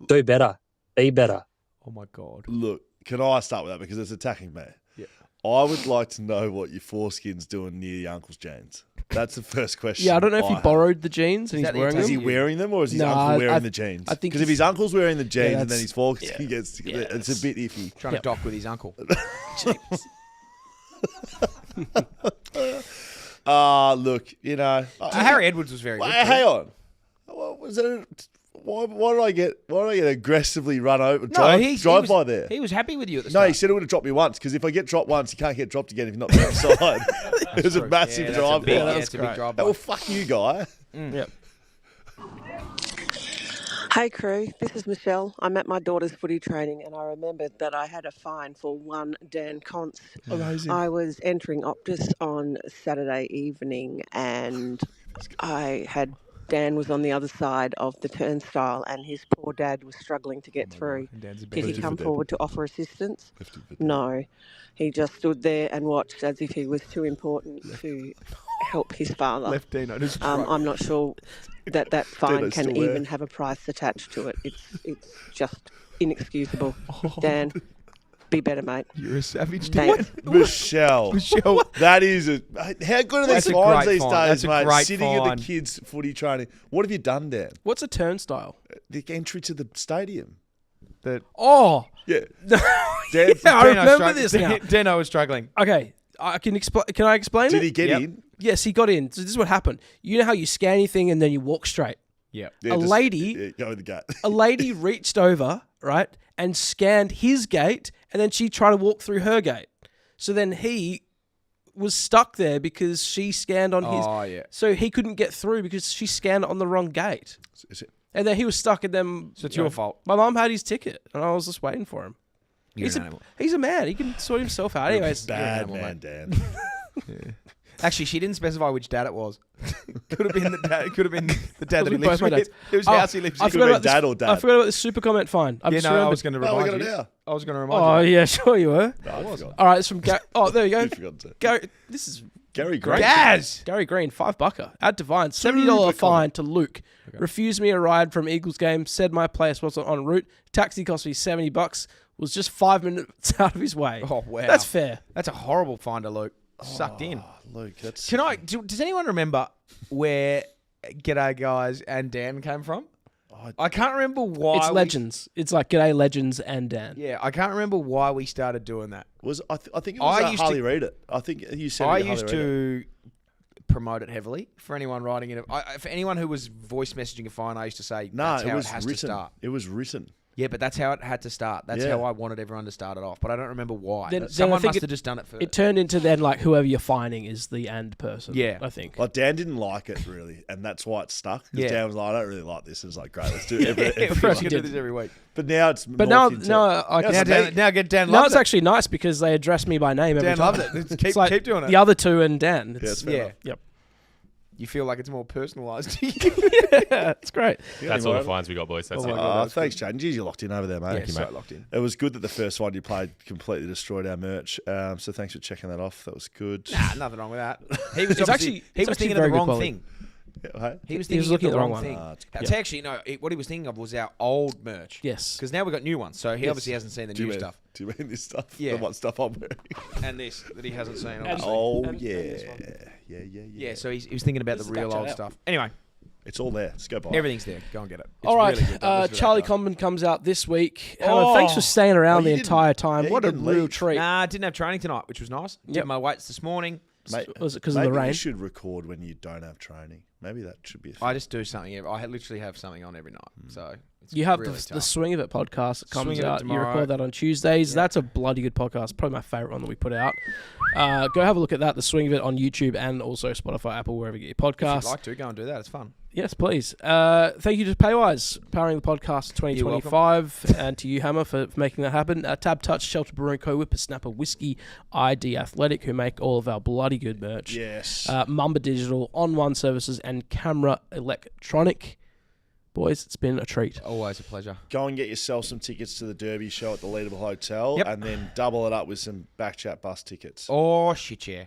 Do better. Be better. Oh my God. Look, can I start with that because it's attacking me? Yeah. I would like to know what your foreskin's doing near your uncle's jeans. That's the first question. Yeah, I don't know if he have. borrowed the jeans and Is he's that the wearing Is them. he wearing them or is his No, uncle wearing I- the jeans? I think Because if he's- his uncle's wearing the jeans and then that's- his foreskin yeah. gets, Yeah, it's a bit iffy. Trying to dock with his uncle. Look, you know. Harry Edwards was very good. Hang on. What was it? Why did I get aggressively run over? Drive by there. He was happy with you at the No, start. he said it would have dropped me once because if I get dropped once, you can't get dropped again if you're not on the side. It was a massive that's drive a big, by. yeah, it's a big drive by. Oh, well, fuck you, guy. Yep. Hey crew, this is Michelle. I'm at my daughter's footy training and I remembered that I had a fine for one Dan Const. Amazing. I was entering Optus on Saturday evening and Dan was on the other side of the turnstile and his poor dad was struggling to get through. Did he come forward to offer assistance? No. He just stood there and watched as if he was too important to help his father. Left Dino to I'm not sure that fine Dino's can still there. even have a price attached to it. It's just inexcusable. Dan, Be better, mate. You're a savage, Thanks. Dan. Michelle. That is a. How good are That's these a fines great these fine. days, That's a mate? great Sitting at fine. the kids' footy training. What have you done, Dan? What's a turnstile? The entry to the stadium. Oh, Yeah. yeah, I remember this now. Dano was struggling. Okay, I can explain. Can I explain Did it? he get in? Yes, he got in. So this is what happened. You know how you scan anything and then you walk straight. Yeah. A lady, go with the gate. a lady reached over, right, and scanned his gate, and then she tried to walk through her gate. So then he was stuck there because she scanned on his. Oh, yeah. So he couldn't get through because she scanned on the wrong gate. And then he was stuck, and then So it's your fault. My mum had his ticket, and I was just waiting for him. You're He's an a, animal. he's a man. He can sort himself out. Anyways, Bad You're an man, animal, Dan. Actually, she didn't specify which dad it was. Could have been the dad. Could have been the dad that he Both lives my with. dads. Whose Oh, house he lives I in. forgot about dad this, or dad. I forgot about the super comment fine. I've Yeah, just no, I remembered. was going to No, we remind got it you. now. I was going to remind Oh you. yeah, sure you were. No, I forgot. All right, it's from Oh, there you You go. forgot to. Gary, this is Gary great. Green. Gaz! Gary Green, $5. Add Divine, $70 fine to Luke. Refused me a ride from Eagles game. Said my place wasn't en route. Taxi cost me $70. Was just 5 minutes out of his way. Oh, wow. That's fair. That's a horrible find to Luke. Sucked in. Luke, that's. Does anyone remember where G'day Guys and Dan came from? I can't remember why. It's legends. It's like G'day Legends and Dan. Yeah, I can't remember why we started doing that. I think it was I used Harley to- Reid it. I think you said I it, used Harley Reid it. to promote it heavily for anyone writing in. For anyone who was voice messaging a fine, I used to say No, that's it how was it has written. to start. It was written. Yeah, but that's how it had to start. That's Yeah. how I wanted everyone to start it off. But I don't remember why. Then I Someone think must have just done it for. It turned into then like whoever you're finding is the and person. Yeah. I think. Like Dan didn't like it really, and that's why it stuck. Because Yeah. Dan was like, I don't really like this. It's like, great, let's do it Yeah, every of course week. you do this every week. But now it's But now, morphed into- no, I Now can it's me. Now get Dan. Now Loves it's it. actually nice because they address me by name every Dan time. loves it. It's Keep- like keep doing it. The other two and Dan. Yeah, It's, it's fair enough. Yep. You feel like it's more personalised. Yeah, it's great. That's all the fines we got, boys. That's it. Thanks, Jaiden. Geez, you locked in over there, mate. Yeah, you, so mate. locked in. It was good that the first one you played completely destroyed our merch. So thanks for checking that off. That was good. Nah, nothing wrong with that. He was It's obviously actually- he it's was actually thinking of the very good wrong quality. thing. Yeah, hey? He was He was thinking looking of the wrong one. thing. it's That's actually what he was thinking of was our old merch. Yes. Because now we've got new ones, so he Yes. obviously hasn't seen the Do you new mean- stuff. Do you mean this stuff? Yeah. The what stuff I'm wearing? And this that he hasn't seen. And- Obviously. Oh, and yeah. this one. Yeah, so he was thinking about This the is real BackChat old out. stuff. Anyway, It's all there. Let's go buy it. everything's there. Go and get it. It's All right, really good. That was good Charlie that Comben comes out this week. Oh. Thanks for staying around Oh, the you didn't- entire time. yeah, What you a didn't real leave. treat. Nah, I didn't have training tonight, which was nice. Yep. Did my weights this morning. Mate, Was it because of the maybe rain? you should record when you don't have training. Maybe that should be a thing. I just do something. I literally have something on every night. So it's You have really the tough. Swing of It podcast that comes Swing of It out. You tomorrow. record that on Tuesdays. Yeah. That's a bloody good podcast. Probably my favourite one that we put out. Go have a look at that. The Swing of It on YouTube and also Spotify, Apple, wherever you get your If you'd podcasts. like to, go and do that. It's fun. Yes, please. Thank you to Paywise, powering the podcast 2025, and to you, Hammer, for making that happen. TABtouch, Shelter Brewing Co, Whippersnapper, Whisky, ID Athletic, who make all of our bloody good merch. Yes. Mamba Digital, On One Services, and Camera Electronic. Boys, it's been a treat. Always a pleasure. Go and get yourself some tickets to the Derby show at the Leadable Hotel, Yep. and then double it up with some BackChat bus tickets. Oh, shit, yeah.